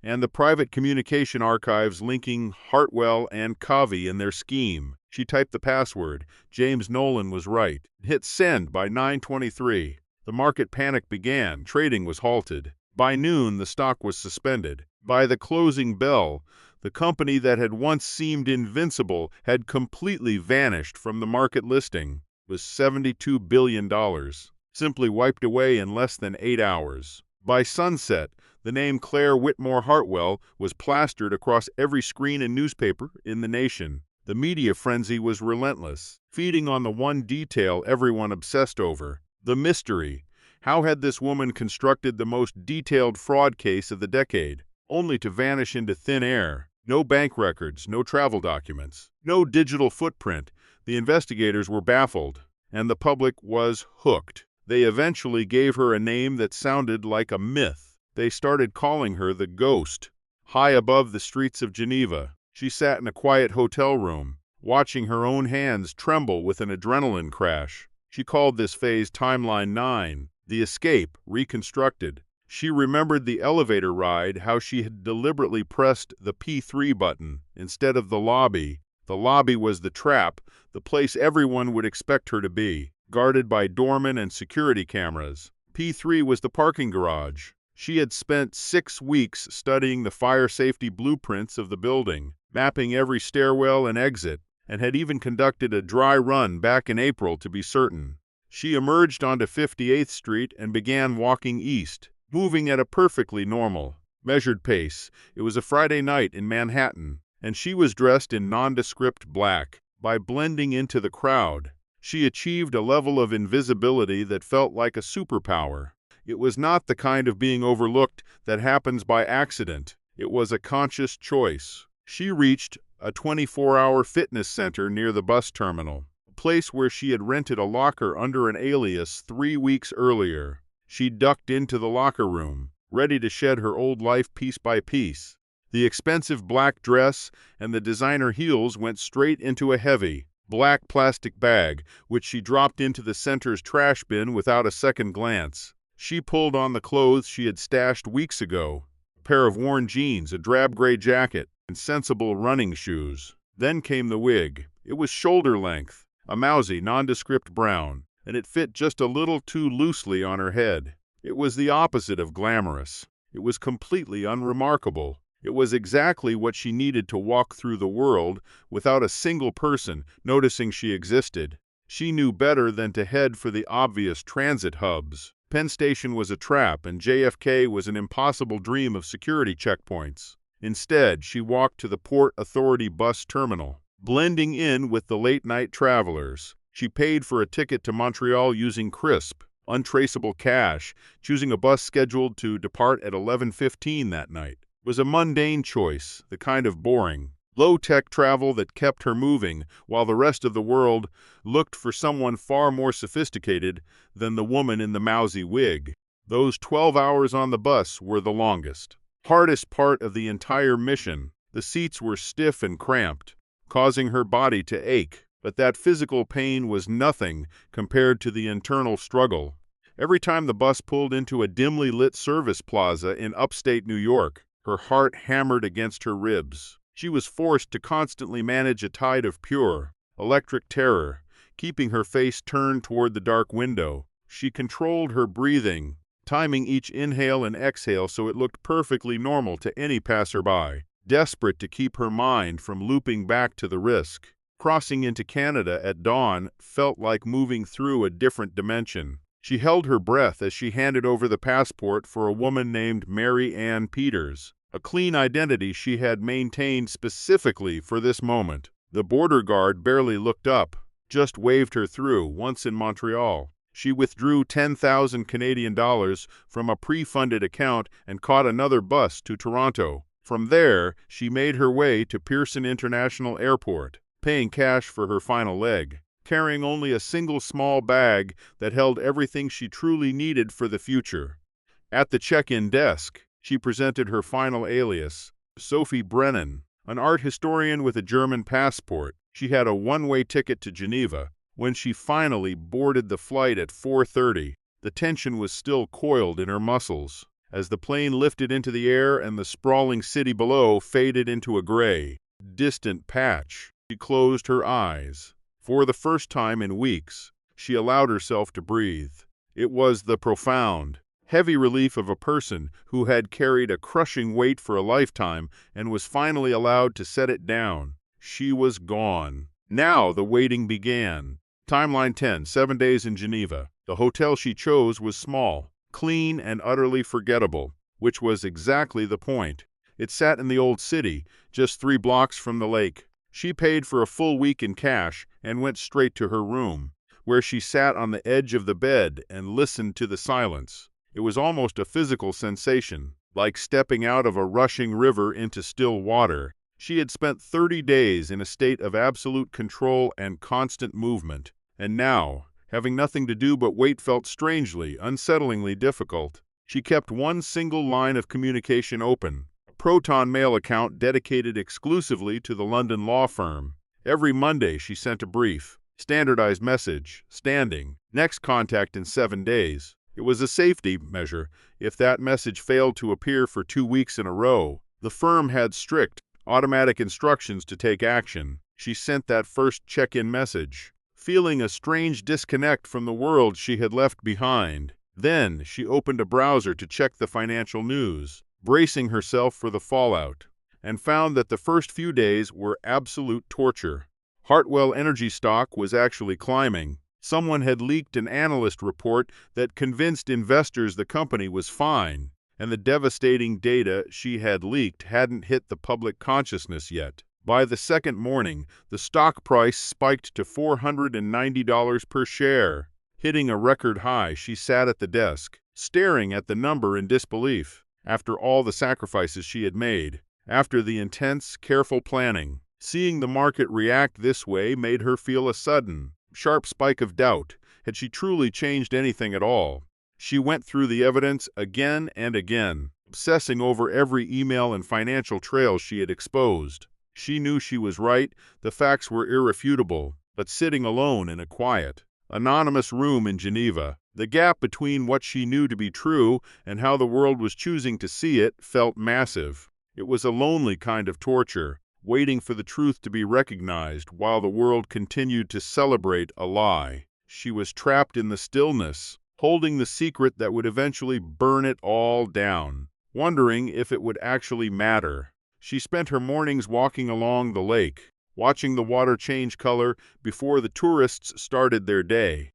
and the private communication archives linking Hartwell and Covey in their scheme. She typed the password. James Nolan was right. Hit send by 9:23. The market panic began. Trading was halted. By noon, the stock was suspended. By the closing bell, the company that had once seemed invincible had completely vanished from the market listing. It was $72 billion, simply wiped away in less than 8 hours. By sunset, the name Claire Whitmore Hartwell was plastered across every screen and newspaper in the nation. The media frenzy was relentless, feeding on the one detail everyone obsessed over: the mystery. How had this woman constructed the most detailed fraud case of the decade, only to vanish into thin air? No bank records, no travel documents, no digital footprint. The investigators were baffled, and the public was hooked. They eventually gave her a name that sounded like a myth. They started calling her the Ghost. High above the streets of Geneva, she sat in a quiet hotel room, watching her own hands tremble with an adrenaline crash. She called this phase Timeline 9, the escape reconstructed. She remembered the elevator ride, how she had deliberately pressed the P3 button instead of the lobby. The lobby was the trap, the place everyone would expect her to be, guarded by doormen and security cameras. P3 was the parking garage. She had spent 6 weeks studying the fire safety blueprints of the building, mapping every stairwell and exit, and had even conducted a dry run back in April to be certain. She emerged onto 58th Street and began walking east, moving at a perfectly normal, measured pace. It was a Friday night in Manhattan, and she was dressed in nondescript black. By blending into the crowd, she achieved a level of invisibility that felt like a superpower. It was not the kind of being overlooked that happens by accident. It was a conscious choice. She reached a 24-hour fitness center near the bus terminal, a place where she had rented a locker under an alias 3 weeks earlier. She ducked into the locker room, ready to shed her old life piece by piece. The expensive black dress and the designer heels went straight into a heavy, black plastic bag, which she dropped into the center's trash bin without a second glance. She pulled on the clothes she had stashed weeks ago, a pair of worn jeans, a drab gray jacket, and sensible running shoes. Then came the wig. It was shoulder length, a mousy, nondescript brown, and it fit just a little too loosely on her head. It was the opposite of glamorous. It was completely unremarkable. It was exactly what she needed to walk through the world without a single person noticing she existed. She knew better than to head for the obvious transit hubs. Penn Station was a trap, and JFK was an impossible dream of security checkpoints. Instead, she walked to the Port Authority bus terminal, blending in with the late-night travelers. She paid for a ticket to Montreal using crisp, untraceable cash, choosing a bus scheduled to depart at 11:15 that night. It was a mundane choice, the kind of boring, low-tech travel that kept her moving, while the rest of the world looked for someone far more sophisticated than the woman in the mousy wig. Those 12 hours on the bus were the longest, hardest part of the entire mission. The seats were stiff and cramped, causing her body to ache, but that physical pain was nothing compared to the internal struggle. Every time the bus pulled into a dimly lit service plaza in upstate New York, her heart hammered against her ribs. She was forced to constantly manage a tide of pure, electric terror, keeping her face turned toward the dark window. She controlled her breathing, timing each inhale and exhale so it looked perfectly normal to any passerby, desperate to keep her mind from looping back to the risk. Crossing into Canada at dawn felt like moving through a different dimension. She held her breath as she handed over the passport for a woman named Mary Ann Peters, a clean identity she had maintained specifically for this moment. The border guard barely looked up, just waved her through. Once in Montreal, she withdrew 10,000 Canadian dollars from a pre-funded account and caught another bus to Toronto. From there, she made her way to Pearson International Airport, paying cash for her final leg, carrying only a single small bag that held everything she truly needed for the future. At the check-in desk, she presented her final alias, Sophie Brennan, an art historian with a German passport. She had a one-way ticket to Geneva. When she finally boarded the flight at 4:30, the tension was still coiled in her muscles. As the plane lifted into the air and the sprawling city below faded into a gray, distant patch, she closed her eyes. For the first time in weeks, she allowed herself to breathe. It was the profound, heavy relief of a person who had carried a crushing weight for a lifetime and was finally allowed to set it down. She was gone. Now the waiting began. Timeline 10, 7 days in Geneva. The hotel she chose was small, clean, and utterly forgettable, which was exactly the point. It sat in the old city, just 3 blocks from the lake. She paid for a full week in cash and went straight to her room, where she sat on the edge of the bed and listened to the silence. It was almost a physical sensation, like stepping out of a rushing river into still water. She had spent 30 days in a state of absolute control and constant movement, and now, having nothing to do but wait felt strangely, unsettlingly difficult. She kept one single line of communication open, Proton mail account dedicated exclusively to the London law firm. Every Monday, she sent a brief, standardized message, standing, next contact in 7 days. It was a safety measure. If that message failed to appear for 2 weeks in a row, the firm had strict, automatic instructions to take action. She sent that first check-in message, feeling a strange disconnect from the world she had left behind. Then she opened a browser to check the financial news, bracing herself for the fallout, and found that the first few days were absolute torture. Hartwell Energy stock was actually climbing. Someone had leaked an analyst report that convinced investors the company was fine, and the devastating data she had leaked hadn't hit the public consciousness yet. By the second morning, the stock price spiked to $490 per share. Hitting a record high, she sat at the desk, staring at the number in disbelief. After all the sacrifices she had made, after the intense, careful planning, seeing the market react this way made her feel a sudden, sharp spike of doubt. Had she truly changed anything at all? She went through the evidence again and again, obsessing over every email and financial trail she had exposed. She knew she was right, the facts were irrefutable, but sitting alone in a quiet, anonymous room in Geneva, the gap between what she knew to be true and how the world was choosing to see it felt massive. It was a lonely kind of torture, waiting for the truth to be recognized while the world continued to celebrate a lie. She was trapped in the stillness, holding the secret that would eventually burn it all down, wondering if it would actually matter. She spent her mornings walking along the lake, watching the water change color before the tourists started their day.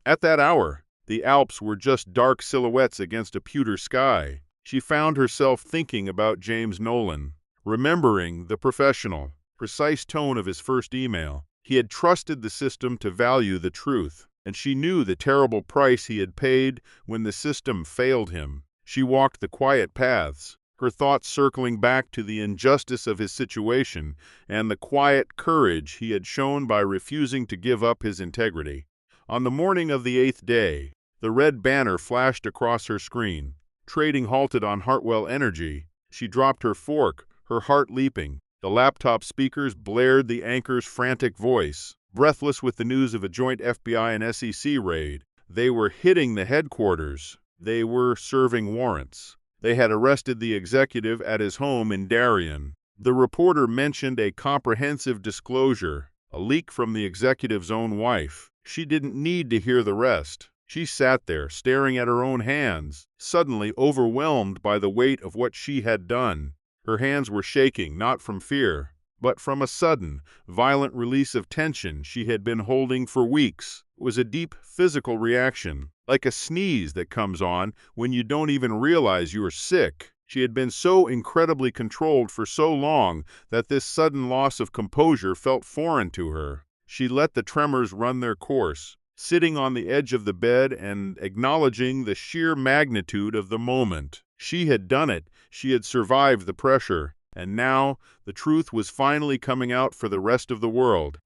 At that hour, the Alps were just dark silhouettes against a pewter sky. She found herself thinking about James Nolan, remembering the professional, precise tone of his first email. He had trusted the system to value the truth, and she knew the terrible price he had paid when the system failed him. She walked the quiet paths, her thoughts circling back to the injustice of his situation and the quiet courage he had shown by refusing to give up his integrity. On the morning of the 8th day, the red banner flashed across her screen. Trading halted on Hartwell Energy. She dropped her fork, her heart leaping. The laptop speakers blared the anchor's frantic voice. Breathless with the news of a joint FBI and SEC raid, they were hitting the headquarters. They were serving warrants. They had arrested the executive at his home in Darien. The reporter mentioned a comprehensive disclosure, a leak from the executive's own wife. She didn't need to hear the rest. She sat there, staring at her own hands, suddenly overwhelmed by the weight of what she had done. Her hands were shaking, not from fear, but from a sudden, violent release of tension she had been holding for weeks. It was a deep physical reaction, like a sneeze that comes on when you don't even realize you are sick. She had been so incredibly controlled for so long that this sudden loss of composure felt foreign to her. She let the tremors run their course, sitting on the edge of the bed and acknowledging the sheer magnitude of the moment. She had done it. She had survived the pressure. And now the truth was finally coming out for the rest of the world.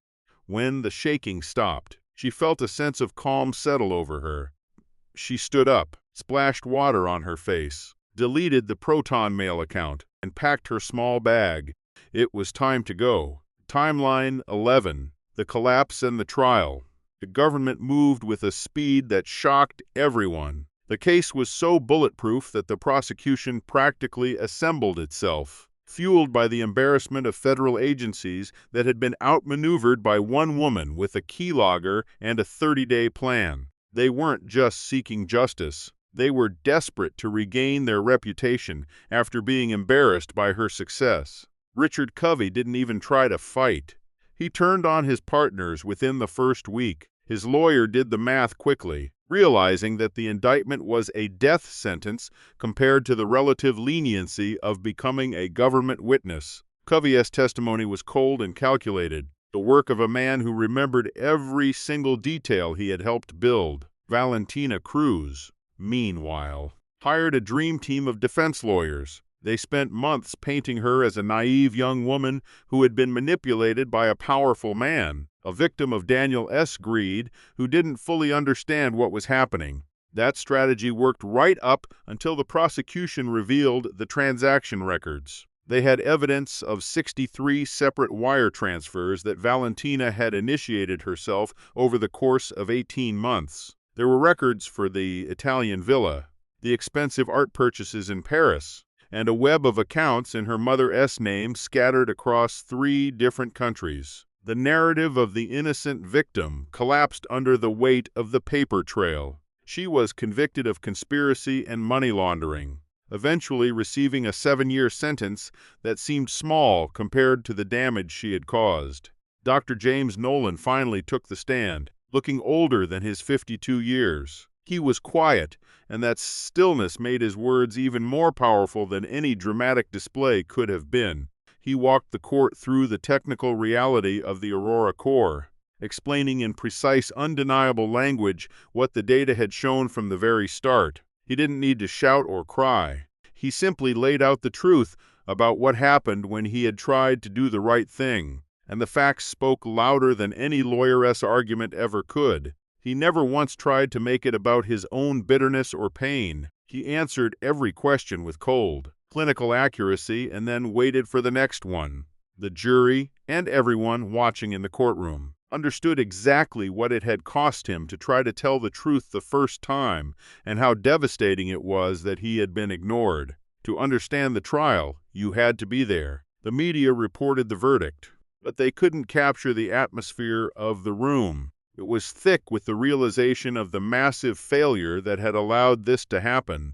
When the shaking stopped, she felt a sense of calm settle over her. She stood up, splashed water on her face, deleted the Proton Mail account, and packed her small bag. It was time to go. Timeline 11. The collapse and the trial. The government moved with a speed that shocked everyone. The case was so bulletproof that the prosecution practically assembled itself, fueled by the embarrassment of federal agencies that had been outmaneuvered by one woman with a keylogger and a 30-day plan. They weren't just seeking justice. They were desperate to regain their reputation after being embarrassed by her success. Richard Covey didn't even try to fight. He turned on his partners within the first week. His lawyer did the math quickly, realizing that the indictment was a death sentence compared to the relative leniency of becoming a government witness. Covey's testimony was cold and calculated, the work of a man who remembered every single detail he had helped build. Valentina Cruz, meanwhile, hired a dream team of defense lawyers. They spent months painting her as a naive young woman who had been manipulated by a powerful man, a victim of Daniel S. greed who didn't fully understand what was happening. That strategy worked right up until the prosecution revealed the transaction records. They had evidence of 63 separate wire transfers that Valentina had initiated herself over the course of 18 months. There were records for the Italian villa, the expensive art purchases in Paris, and a web of accounts in her mother's name scattered across 3 different countries. The narrative of the innocent victim collapsed under the weight of the paper trail. She was convicted of conspiracy and money laundering, eventually receiving a 7-year sentence that seemed small compared to the damage she had caused. Dr. James Nolan finally took the stand, looking older than his 52 years. He was quiet, and that stillness made his words even more powerful than any dramatic display could have been. He walked the court through the technical reality of the Aurora core, explaining in precise, undeniable language what the data had shown from the very start. He didn't need to shout or cry. He simply laid out the truth about what happened when he had tried to do the right thing, and the facts spoke louder than any lawyer's argument ever could. He never once tried to make it about his own bitterness or pain. He answered every question with cold, clinical accuracy and then waited for the next one. The jury, and everyone watching in the courtroom, understood exactly what it had cost him to try to tell the truth the first time, and how devastating it was that he had been ignored. To understand the trial, you had to be there. The media reported the verdict, but they couldn't capture the atmosphere of the room. It was thick with the realization of the massive failure that had allowed this to happen.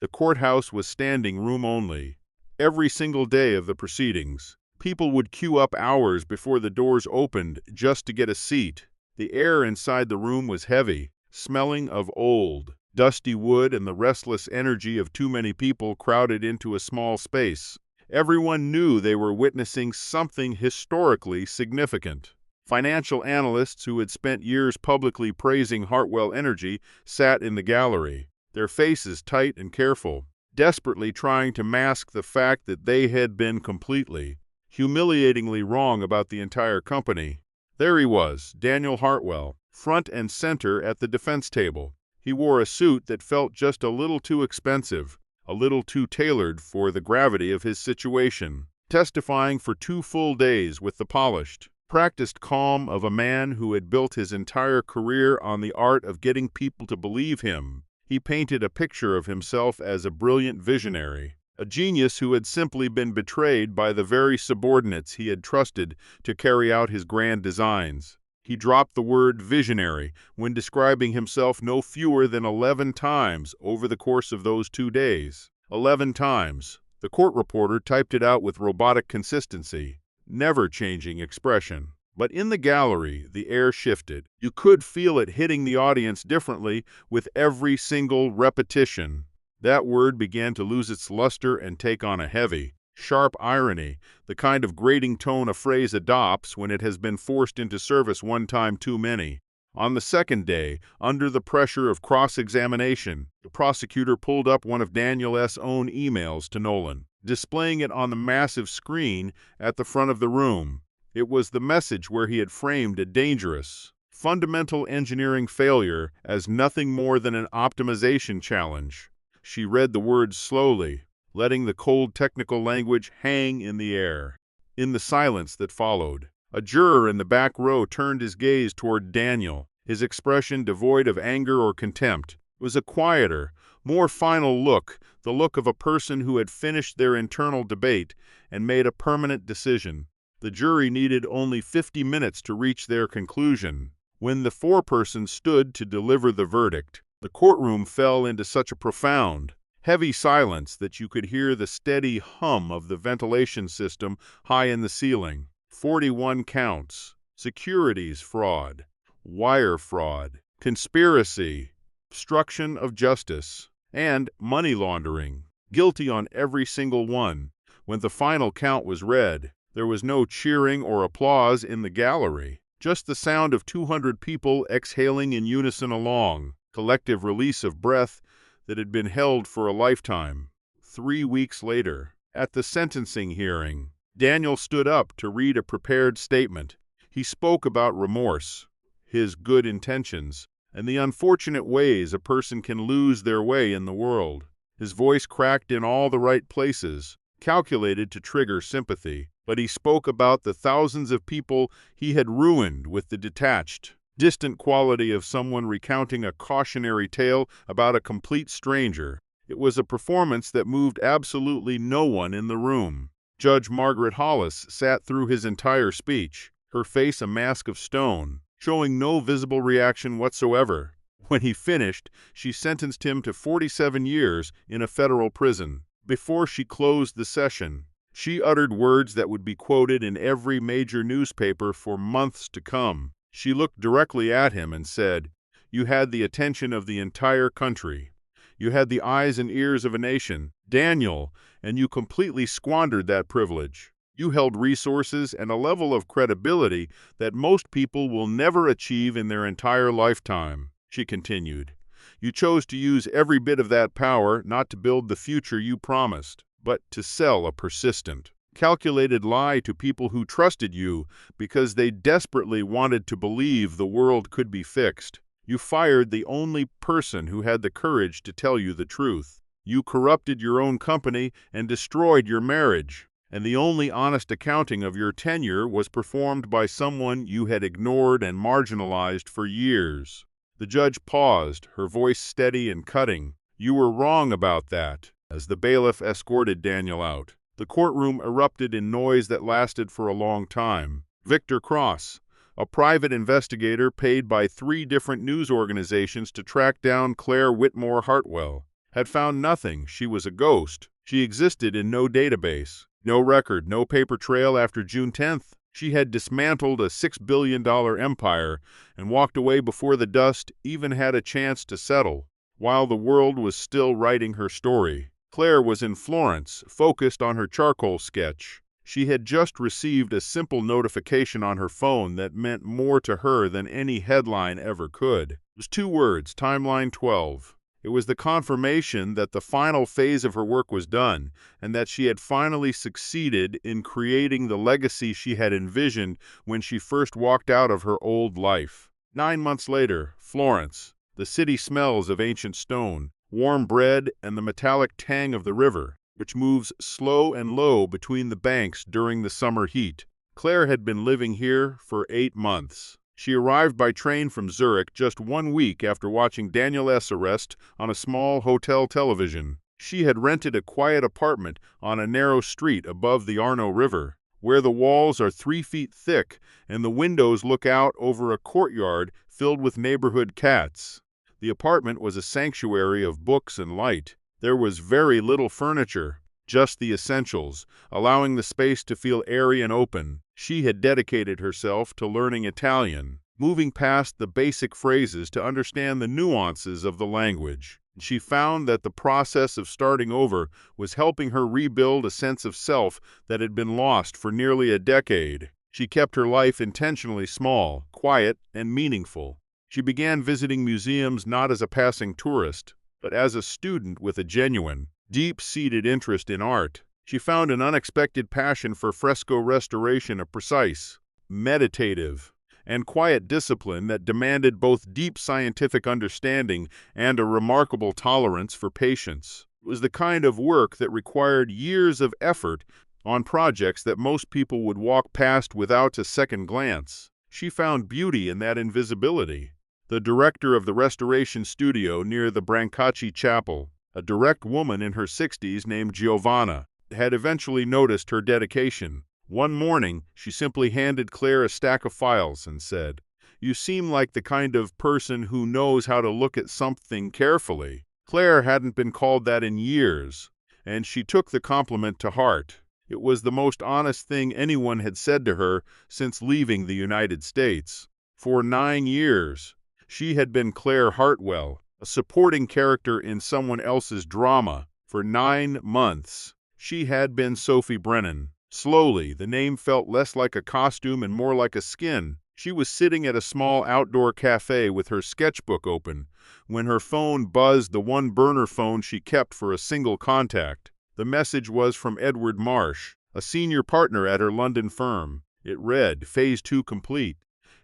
The courthouse was standing room only. Every single day of the proceedings, people would queue up hours before the doors opened just to get a seat. The air inside the room was heavy, smelling of old, dusty wood and the restless energy of too many people crowded into a small space. Everyone knew they were witnessing something historically significant. Financial analysts who had spent years publicly praising Hartwell Energy sat in the gallery, their faces tight and careful, desperately trying to mask the fact that they had been completely, humiliatingly wrong about the entire company. There he was, Daniel Hartwell, front and center at the defense table. He wore a suit that felt just a little too expensive, a little too tailored for the gravity of his situation, testifying for 2 full days with the polished, practiced calm of a man who had built his entire career on the art of getting people to believe him. He painted a picture of himself as a brilliant visionary, a genius who had simply been betrayed by the very subordinates he had trusted to carry out his grand designs. He dropped the word visionary when describing himself no fewer than 11 times over the course of those 2 days. 11 times. The court reporter typed it out with robotic consistency, never changing expression. But in the gallery, the air shifted. You could feel it hitting the audience differently with every single repetition. That word began to lose its luster and take on a heavy, sharp irony, the kind of grating tone a phrase adopts when it has been forced into service one time too many. On the second day, under the pressure of cross-examination, the prosecutor pulled up one of Daniel's own emails to Nolan, displaying it on the massive screen at the front of the room. It was the message where he had framed a dangerous, fundamental engineering failure as nothing more than an optimization challenge. She read the words slowly, letting the cold technical language hang in the air. In the silence that followed, a juror in the back row turned his gaze toward Daniel. His expression, devoid of anger or contempt, was a quieter, more final look, the look of a person who had finished their internal debate and made a permanent decision. The jury needed only 50 minutes to reach their conclusion. When the foreperson stood to deliver the verdict, the courtroom fell into such a profound, heavy silence that you could hear the steady hum of the ventilation system high in the ceiling. 41 counts: securities fraud, wire fraud, conspiracy, obstruction of justice, and money laundering. Guilty on every single one. When the final count was read, there was no cheering or applause in the gallery, just the sound of 200 people exhaling in unison a long, collective release of breath that had been held for a lifetime. 3 weeks later, at the sentencing hearing, Daniel stood up to read a prepared statement. He spoke about remorse, his good intentions, and the unfortunate ways a person can lose their way in the world. His voice cracked in all the right places, calculated to trigger sympathy. But he spoke about the thousands of people he had ruined with the detached, distant quality of someone recounting a cautionary tale about a complete stranger. It was a performance that moved absolutely no one in the room. Judge Margaret Hollis sat through his entire speech, her face a mask of stone, showing no visible reaction whatsoever. When he finished, she sentenced him to 47 years in a federal prison. Before she closed the session, she uttered words that would be quoted in every major newspaper for months to come. She looked directly at him and said, "You had the attention of the entire country. You had the eyes and ears of a nation, Daniel, and you completely squandered that privilege. You held resources and a level of credibility that most people will never achieve in their entire lifetime," she continued. "You chose to use every bit of that power not to build the future you promised, but to sell a persistent, calculated lie to people who trusted you because they desperately wanted to believe the world could be fixed. You fired the only person who had the courage to tell you the truth. You corrupted your own company and destroyed your marriage. And the only honest accounting of your tenure was performed by someone you had ignored and marginalized for years." The judge paused, her voice steady and cutting. "You were wrong about that." As the bailiff escorted Daniel out, the courtroom erupted in noise that lasted for a long time. Victor Cross, a private investigator paid by 3 different news organizations to track down Claire Whitmore Hartwell, had found nothing. She was a ghost. She existed in no database, no record, no paper trail after June 10th. She had dismantled a $6 billion empire and walked away before the dust even had a chance to settle. While the world was still writing her story, Claire was in Florence, focused on her charcoal sketch. She had just received a simple notification on her phone that meant more to her than any headline ever could. It was 2 words, Timeline 12. It was the confirmation that the final phase of her work was done, and that she had finally succeeded in creating the legacy she had envisioned when she first walked out of her old life. 9 months later, Florence. The city smells of ancient stone, warm bread, and the metallic tang of the river, which moves slow and low between the banks during the summer heat. Claire had been living here for 8 months. She arrived by train from Zurich just 1 week after watching Daniel S. arrest on a small hotel television. She had rented a quiet apartment on a narrow street above the Arno River, where the walls are 3 feet thick and the windows look out over a courtyard filled with neighborhood cats. The apartment was a sanctuary of books and light. There was very little furniture, just the essentials, allowing the space to feel airy and open. She had dedicated herself to learning Italian, moving past the basic phrases to understand the nuances of the language. She found that the process of starting over was helping her rebuild a sense of self that had been lost for nearly a decade. She kept her life intentionally small, quiet, and meaningful. She began visiting museums not as a passing tourist, but as a student with a genuine, deep-seated interest in art. She found an unexpected passion for fresco restoration, a precise, meditative, and quiet discipline that demanded both deep scientific understanding and a remarkable tolerance for patience. It was the kind of work that required years of effort on projects that most people would walk past without a second glance. She found beauty in that invisibility. The director of the restoration studio near the Brancacci Chapel, a direct woman in her 60s named Giovanna, had eventually noticed her dedication. One morning, she simply handed Claire a stack of files and said, "You seem like the kind of person who knows how to look at something carefully." Claire hadn't been called that in years, and she took the compliment to heart. It was the most honest thing anyone had said to her since leaving the United States. For 9 years, she had been Claire Hartwell, a supporting character in someone else's drama. For 9 months, she had been Sophie Brennan. Slowly, the name felt less like a costume and more like a skin. She was sitting at a small outdoor cafe with her sketchbook open when her phone buzzed, the one burner phone she kept for a single contact. The message was from Edward Marsh, a senior partner at her London firm. It read, "Phase 2 complete."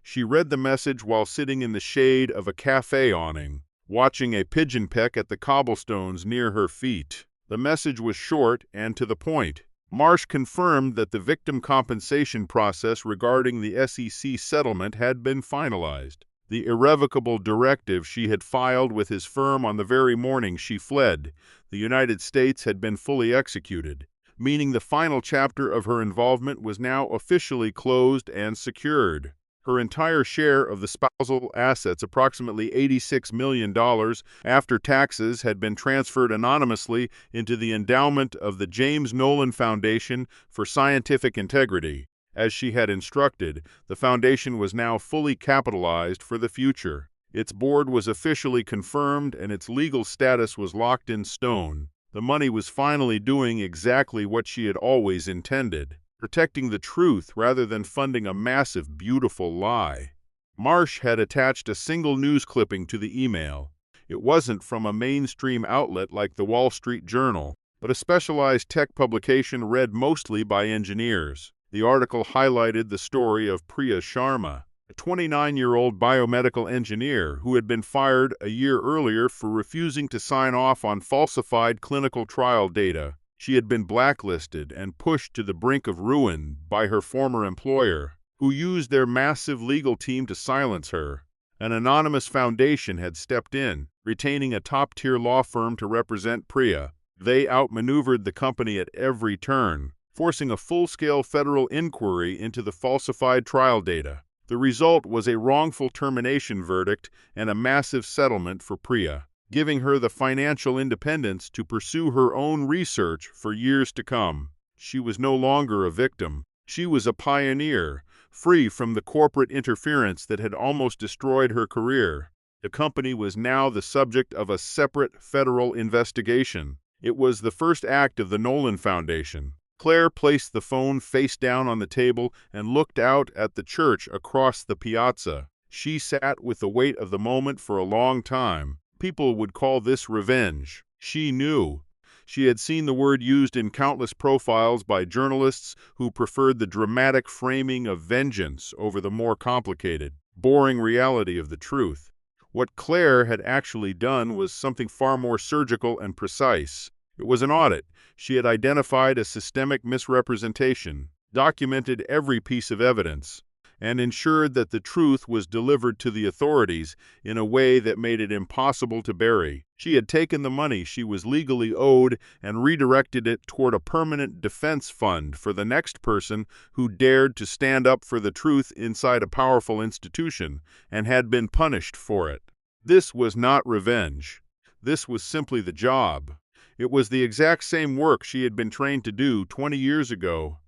She read the message while sitting in the shade of a cafe awning, watching a pigeon peck at the cobblestones near her feet. The message was short and to the point. Marsh confirmed that the victim compensation process regarding the SEC settlement had been finalized. The irrevocable directive she had filed with his firm on the very morning she fled, the United States, had been fully executed, meaning the final chapter of her involvement was now officially closed and secured. Her entire share of the spousal assets, approximately $86 million after taxes, had been transferred anonymously into the endowment of the James Nolan Foundation for Scientific Integrity. As she had instructed, the foundation was now fully capitalized for the future. Its board was officially confirmed and its legal status was locked in stone. The money was finally doing exactly what she had always intended, protecting the truth rather than funding a massive, beautiful lie. Marsh had attached a single news clipping to the email. It wasn't from a mainstream outlet like the Wall Street Journal, but a specialized tech publication read mostly by engineers. The article highlighted the story of Priya Sharma, a 29-year-old biomedical engineer who had been fired a year earlier for refusing to sign off on falsified clinical trial data. She had been blacklisted and pushed to the brink of ruin by her former employer, who used their massive legal team to silence her. An anonymous foundation had stepped in, retaining a top-tier law firm to represent Priya. They outmaneuvered the company at every turn, forcing a full-scale federal inquiry into the falsified trial data. The result was a wrongful termination verdict and a massive settlement for Priya, giving her the financial independence to pursue her own research for years to come. She was no longer a victim. She was a pioneer, free from the corporate interference that had almost destroyed her career. The company was now the subject of a separate federal investigation. It was the first act of the Nolan Foundation. Claire placed the phone face down on the table and looked out at the church across the piazza. She sat with the weight of the moment for a long time. People would call this revenge. She knew. She had seen the word used in countless profiles by journalists who preferred the dramatic framing of vengeance over the more complicated, boring reality of the truth. What Claire had actually done was something far more surgical and precise. It was an audit. She had identified a systemic misrepresentation, documented every piece of evidence, and ensured that the truth was delivered to the authorities in a way that made it impossible to bury. She had taken the money she was legally owed and redirected it toward a permanent defense fund for the next person who dared to stand up for the truth inside a powerful institution and had been punished for it. This was not revenge. This was simply the job. It was the exact same work she had been trained to do 20 years ago,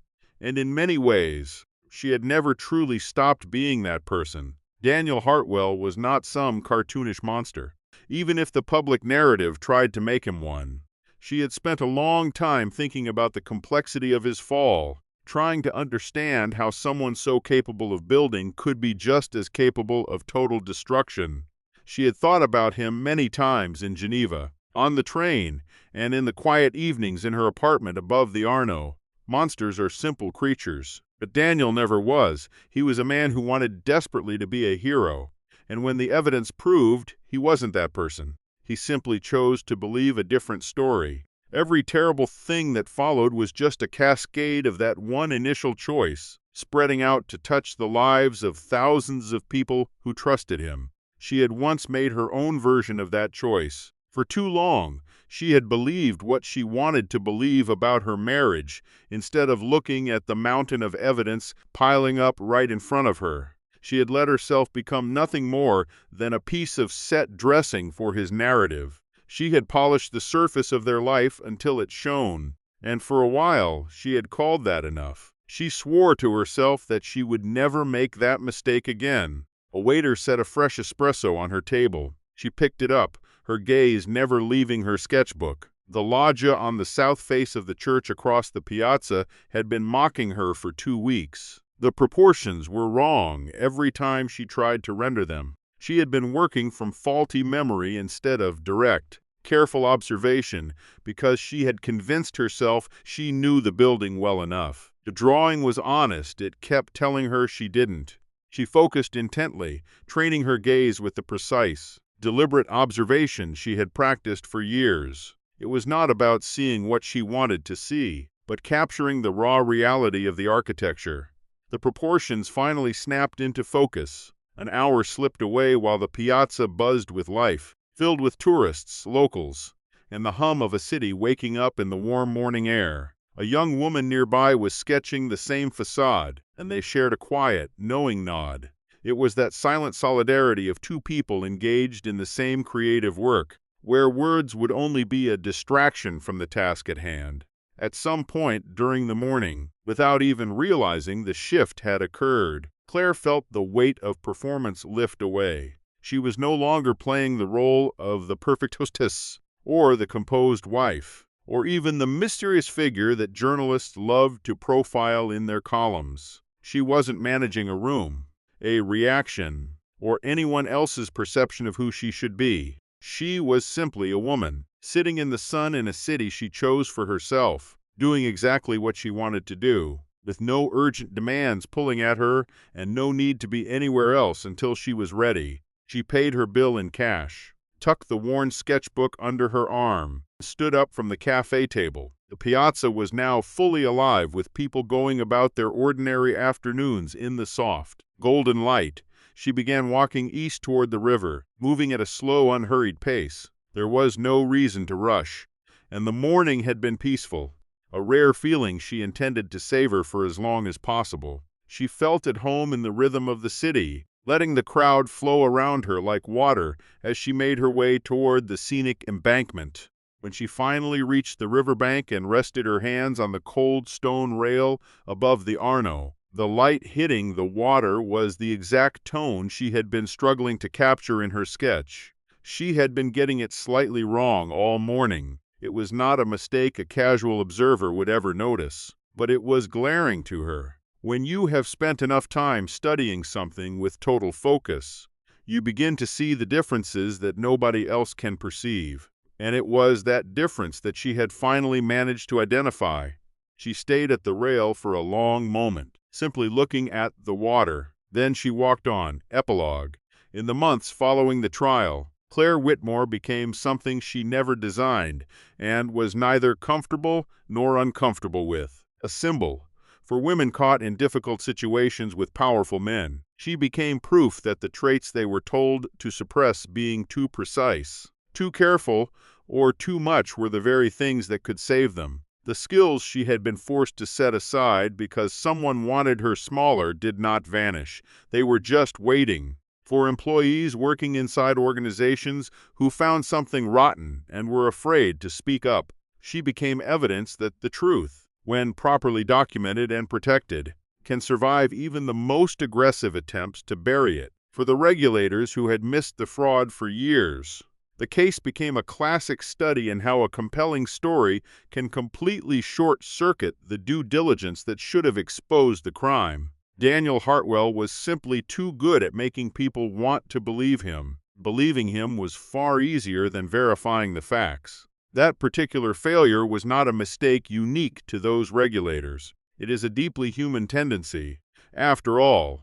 and in many ways, she had never truly stopped being that person. Daniel Hartwell was not some cartoonish monster, even if the public narrative tried to make him one. She had spent a long time thinking about the complexity of his fall, trying to understand how someone so capable of building could be just as capable of total destruction. She had thought about him many times in Geneva, on the train, and in the quiet evenings in her apartment above the Arno. Monsters are simple creatures, but Daniel never was. He was a man who wanted desperately to be a hero, and when the evidence proved he wasn't that person, he simply chose to believe a different story. Every terrible thing that followed was just a cascade of that one initial choice, spreading out to touch the lives of thousands of people who trusted him. She had once made her own version of that choice. For too long, she had believed what she wanted to believe about her marriage, instead of looking at the mountain of evidence piling up right in front of her. She had let herself become nothing more than a piece of set dressing for his narrative. She had polished the surface of their life until it shone, and for a while she had called that enough. She swore to herself that she would never make that mistake again. A waiter set a fresh espresso on her table. She picked it up, her gaze never leaving her sketchbook. The loggia on the south face of the church across the piazza had been mocking her for 2 weeks. The proportions were wrong every time she tried to render them. She had been working from faulty memory instead of direct, careful observation because she had convinced herself she knew the building well enough. The drawing was honest, it kept telling her she didn't. She focused intently, training her gaze with the precise, deliberate observation she had practiced for years. It was not about seeing what she wanted to see, but capturing the raw reality of the architecture. The proportions finally snapped into focus. An hour slipped away while the piazza buzzed with life, filled with tourists, locals, and the hum of a city waking up in the warm morning air. A young woman nearby was sketching the same facade, and they shared a quiet, knowing nod. It was that silent solidarity of two people engaged in the same creative work, where words would only be a distraction from the task at hand. At some point during the morning, without even realizing the shift had occurred, Claire felt the weight of performance lift away. She was no longer playing the role of the perfect hostess, or the composed wife, or even the mysterious figure that journalists loved to profile in their columns. She wasn't managing a room, a reaction, or anyone else's perception of who she should be. She was simply a woman, sitting in the sun in a city she chose for herself, doing exactly what she wanted to do, with no urgent demands pulling at her and no need to be anywhere else until she was ready. She paid her bill in cash, tucked the worn sketchbook under her arm, and stood up from the cafe table. The piazza was now fully alive with people going about their ordinary afternoons in the soft, golden light. She began walking east toward the river, moving at a slow, unhurried pace. There was no reason to rush, and the morning had been peaceful, a rare feeling she intended to savor for as long as possible. She felt at home in the rhythm of the city, letting the crowd flow around her like water as she made her way toward the scenic embankment. When she finally reached the riverbank and rested her hands on the cold stone rail above the Arno, the light hitting the water was the exact tone she had been struggling to capture in her sketch. She had been getting it slightly wrong all morning. It was not a mistake a casual observer would ever notice, but it was glaring to her. When you have spent enough time studying something with total focus, you begin to see the differences that nobody else can perceive. And it was that difference that she had finally managed to identify. She stayed at the rail for a long moment, simply looking at the water. Then she walked on. Epilogue. In the months following the trial, Claire Whitmore became something she never designed and was neither comfortable nor uncomfortable with. A symbol for women caught in difficult situations with powerful men. She became proof that the traits they were told to suppress, being too precise, too careful, or too much, were the very things that could save them. The skills she had been forced to set aside because someone wanted her smaller did not vanish. They were just waiting. For employees working inside organizations who found something rotten and were afraid to speak up, she became evidence that the truth, when properly documented and protected, can survive even the most aggressive attempts to bury it. For the regulators who had missed the fraud for years, the case became a classic study in how a compelling story can completely short-circuit the due diligence that should have exposed the crime. Daniel Hartwell was simply too good at making people want to believe him. Believing him was far easier than verifying the facts. That particular failure was not a mistake unique to those regulators. It is a deeply human tendency. After all,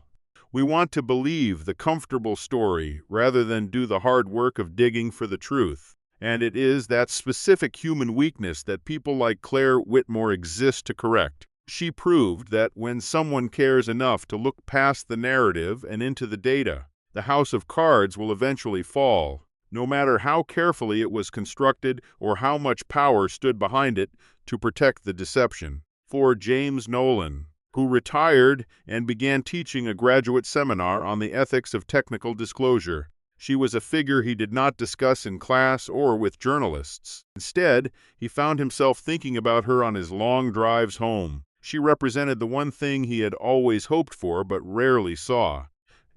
we want to believe the comfortable story rather than do the hard work of digging for the truth. And it is that specific human weakness that people like Claire Whitmore exist to correct. She proved that when someone cares enough to look past the narrative and into the data, the house of cards will eventually fall, no matter how carefully it was constructed or how much power stood behind it to protect the deception. For James Nolan, who retired and began teaching a graduate seminar on the ethics of technical disclosure, she was a figure he did not discuss in class or with journalists. Instead, he found himself thinking about her on his long drives home. She represented the one thing he had always hoped for but rarely saw: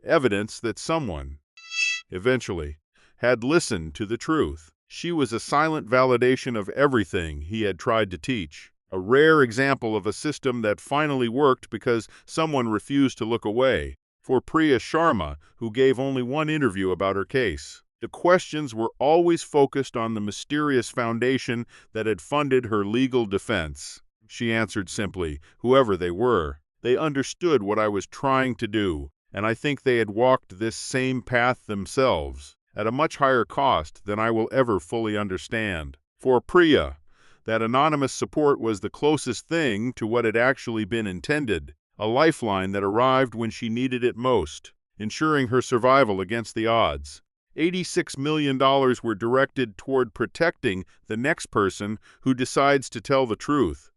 evidence that someone, eventually, had listened to the truth. She was a silent validation of everything he had tried to teach. A rare example of a system that finally worked because someone refused to look away. For Priya Sharma, who gave only one interview about her case, the questions were always focused on the mysterious foundation that had funded her legal defense. She answered simply, "Whoever they were, they understood what I was trying to do, and I think they had walked this same path themselves, at a much higher cost than I will ever fully understand." For Priya, That anonymous support was the closest thing to what had actually been intended, a lifeline that arrived when she needed it most, ensuring her survival against the odds. $86 million were directed toward protecting the next person who decides to tell the truth.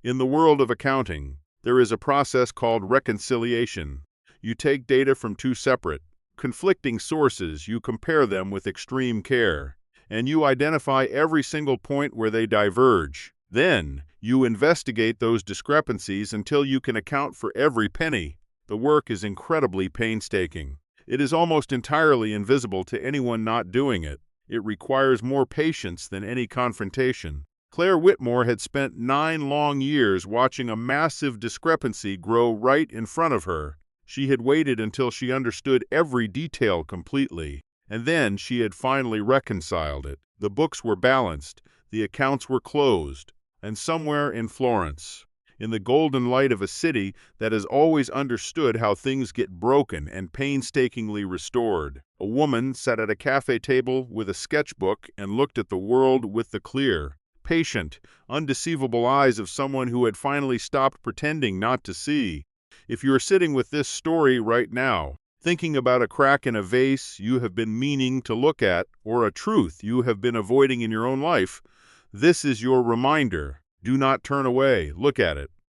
In the world of accounting, there is a process called reconciliation. You take data from two separate, conflicting sources, you compare them with extreme care, and you identify every single point where they diverge. Then, you investigate those discrepancies until you can account for every penny. The work is incredibly painstaking. It is almost entirely invisible to anyone not doing it. It requires more patience than any confrontation. Claire Whitmore had spent 9 long years watching a massive discrepancy grow right in front of her. She had waited until she understood every detail completely, and then she had finally reconciled it. The books were balanced, the accounts were closed, and somewhere in Florence, in the golden light of a city that has always understood how things get broken and painstakingly restored, a woman sat at a cafe table with a sketchbook and looked at the world with the clear, patient, undeceivable eyes of someone who had finally stopped pretending not to see. If you are sitting with this story right now, thinking about a crack in a vase you have been meaning to look at, or a truth you have been avoiding in your own life, this is your reminder. Do not turn away. Look at it.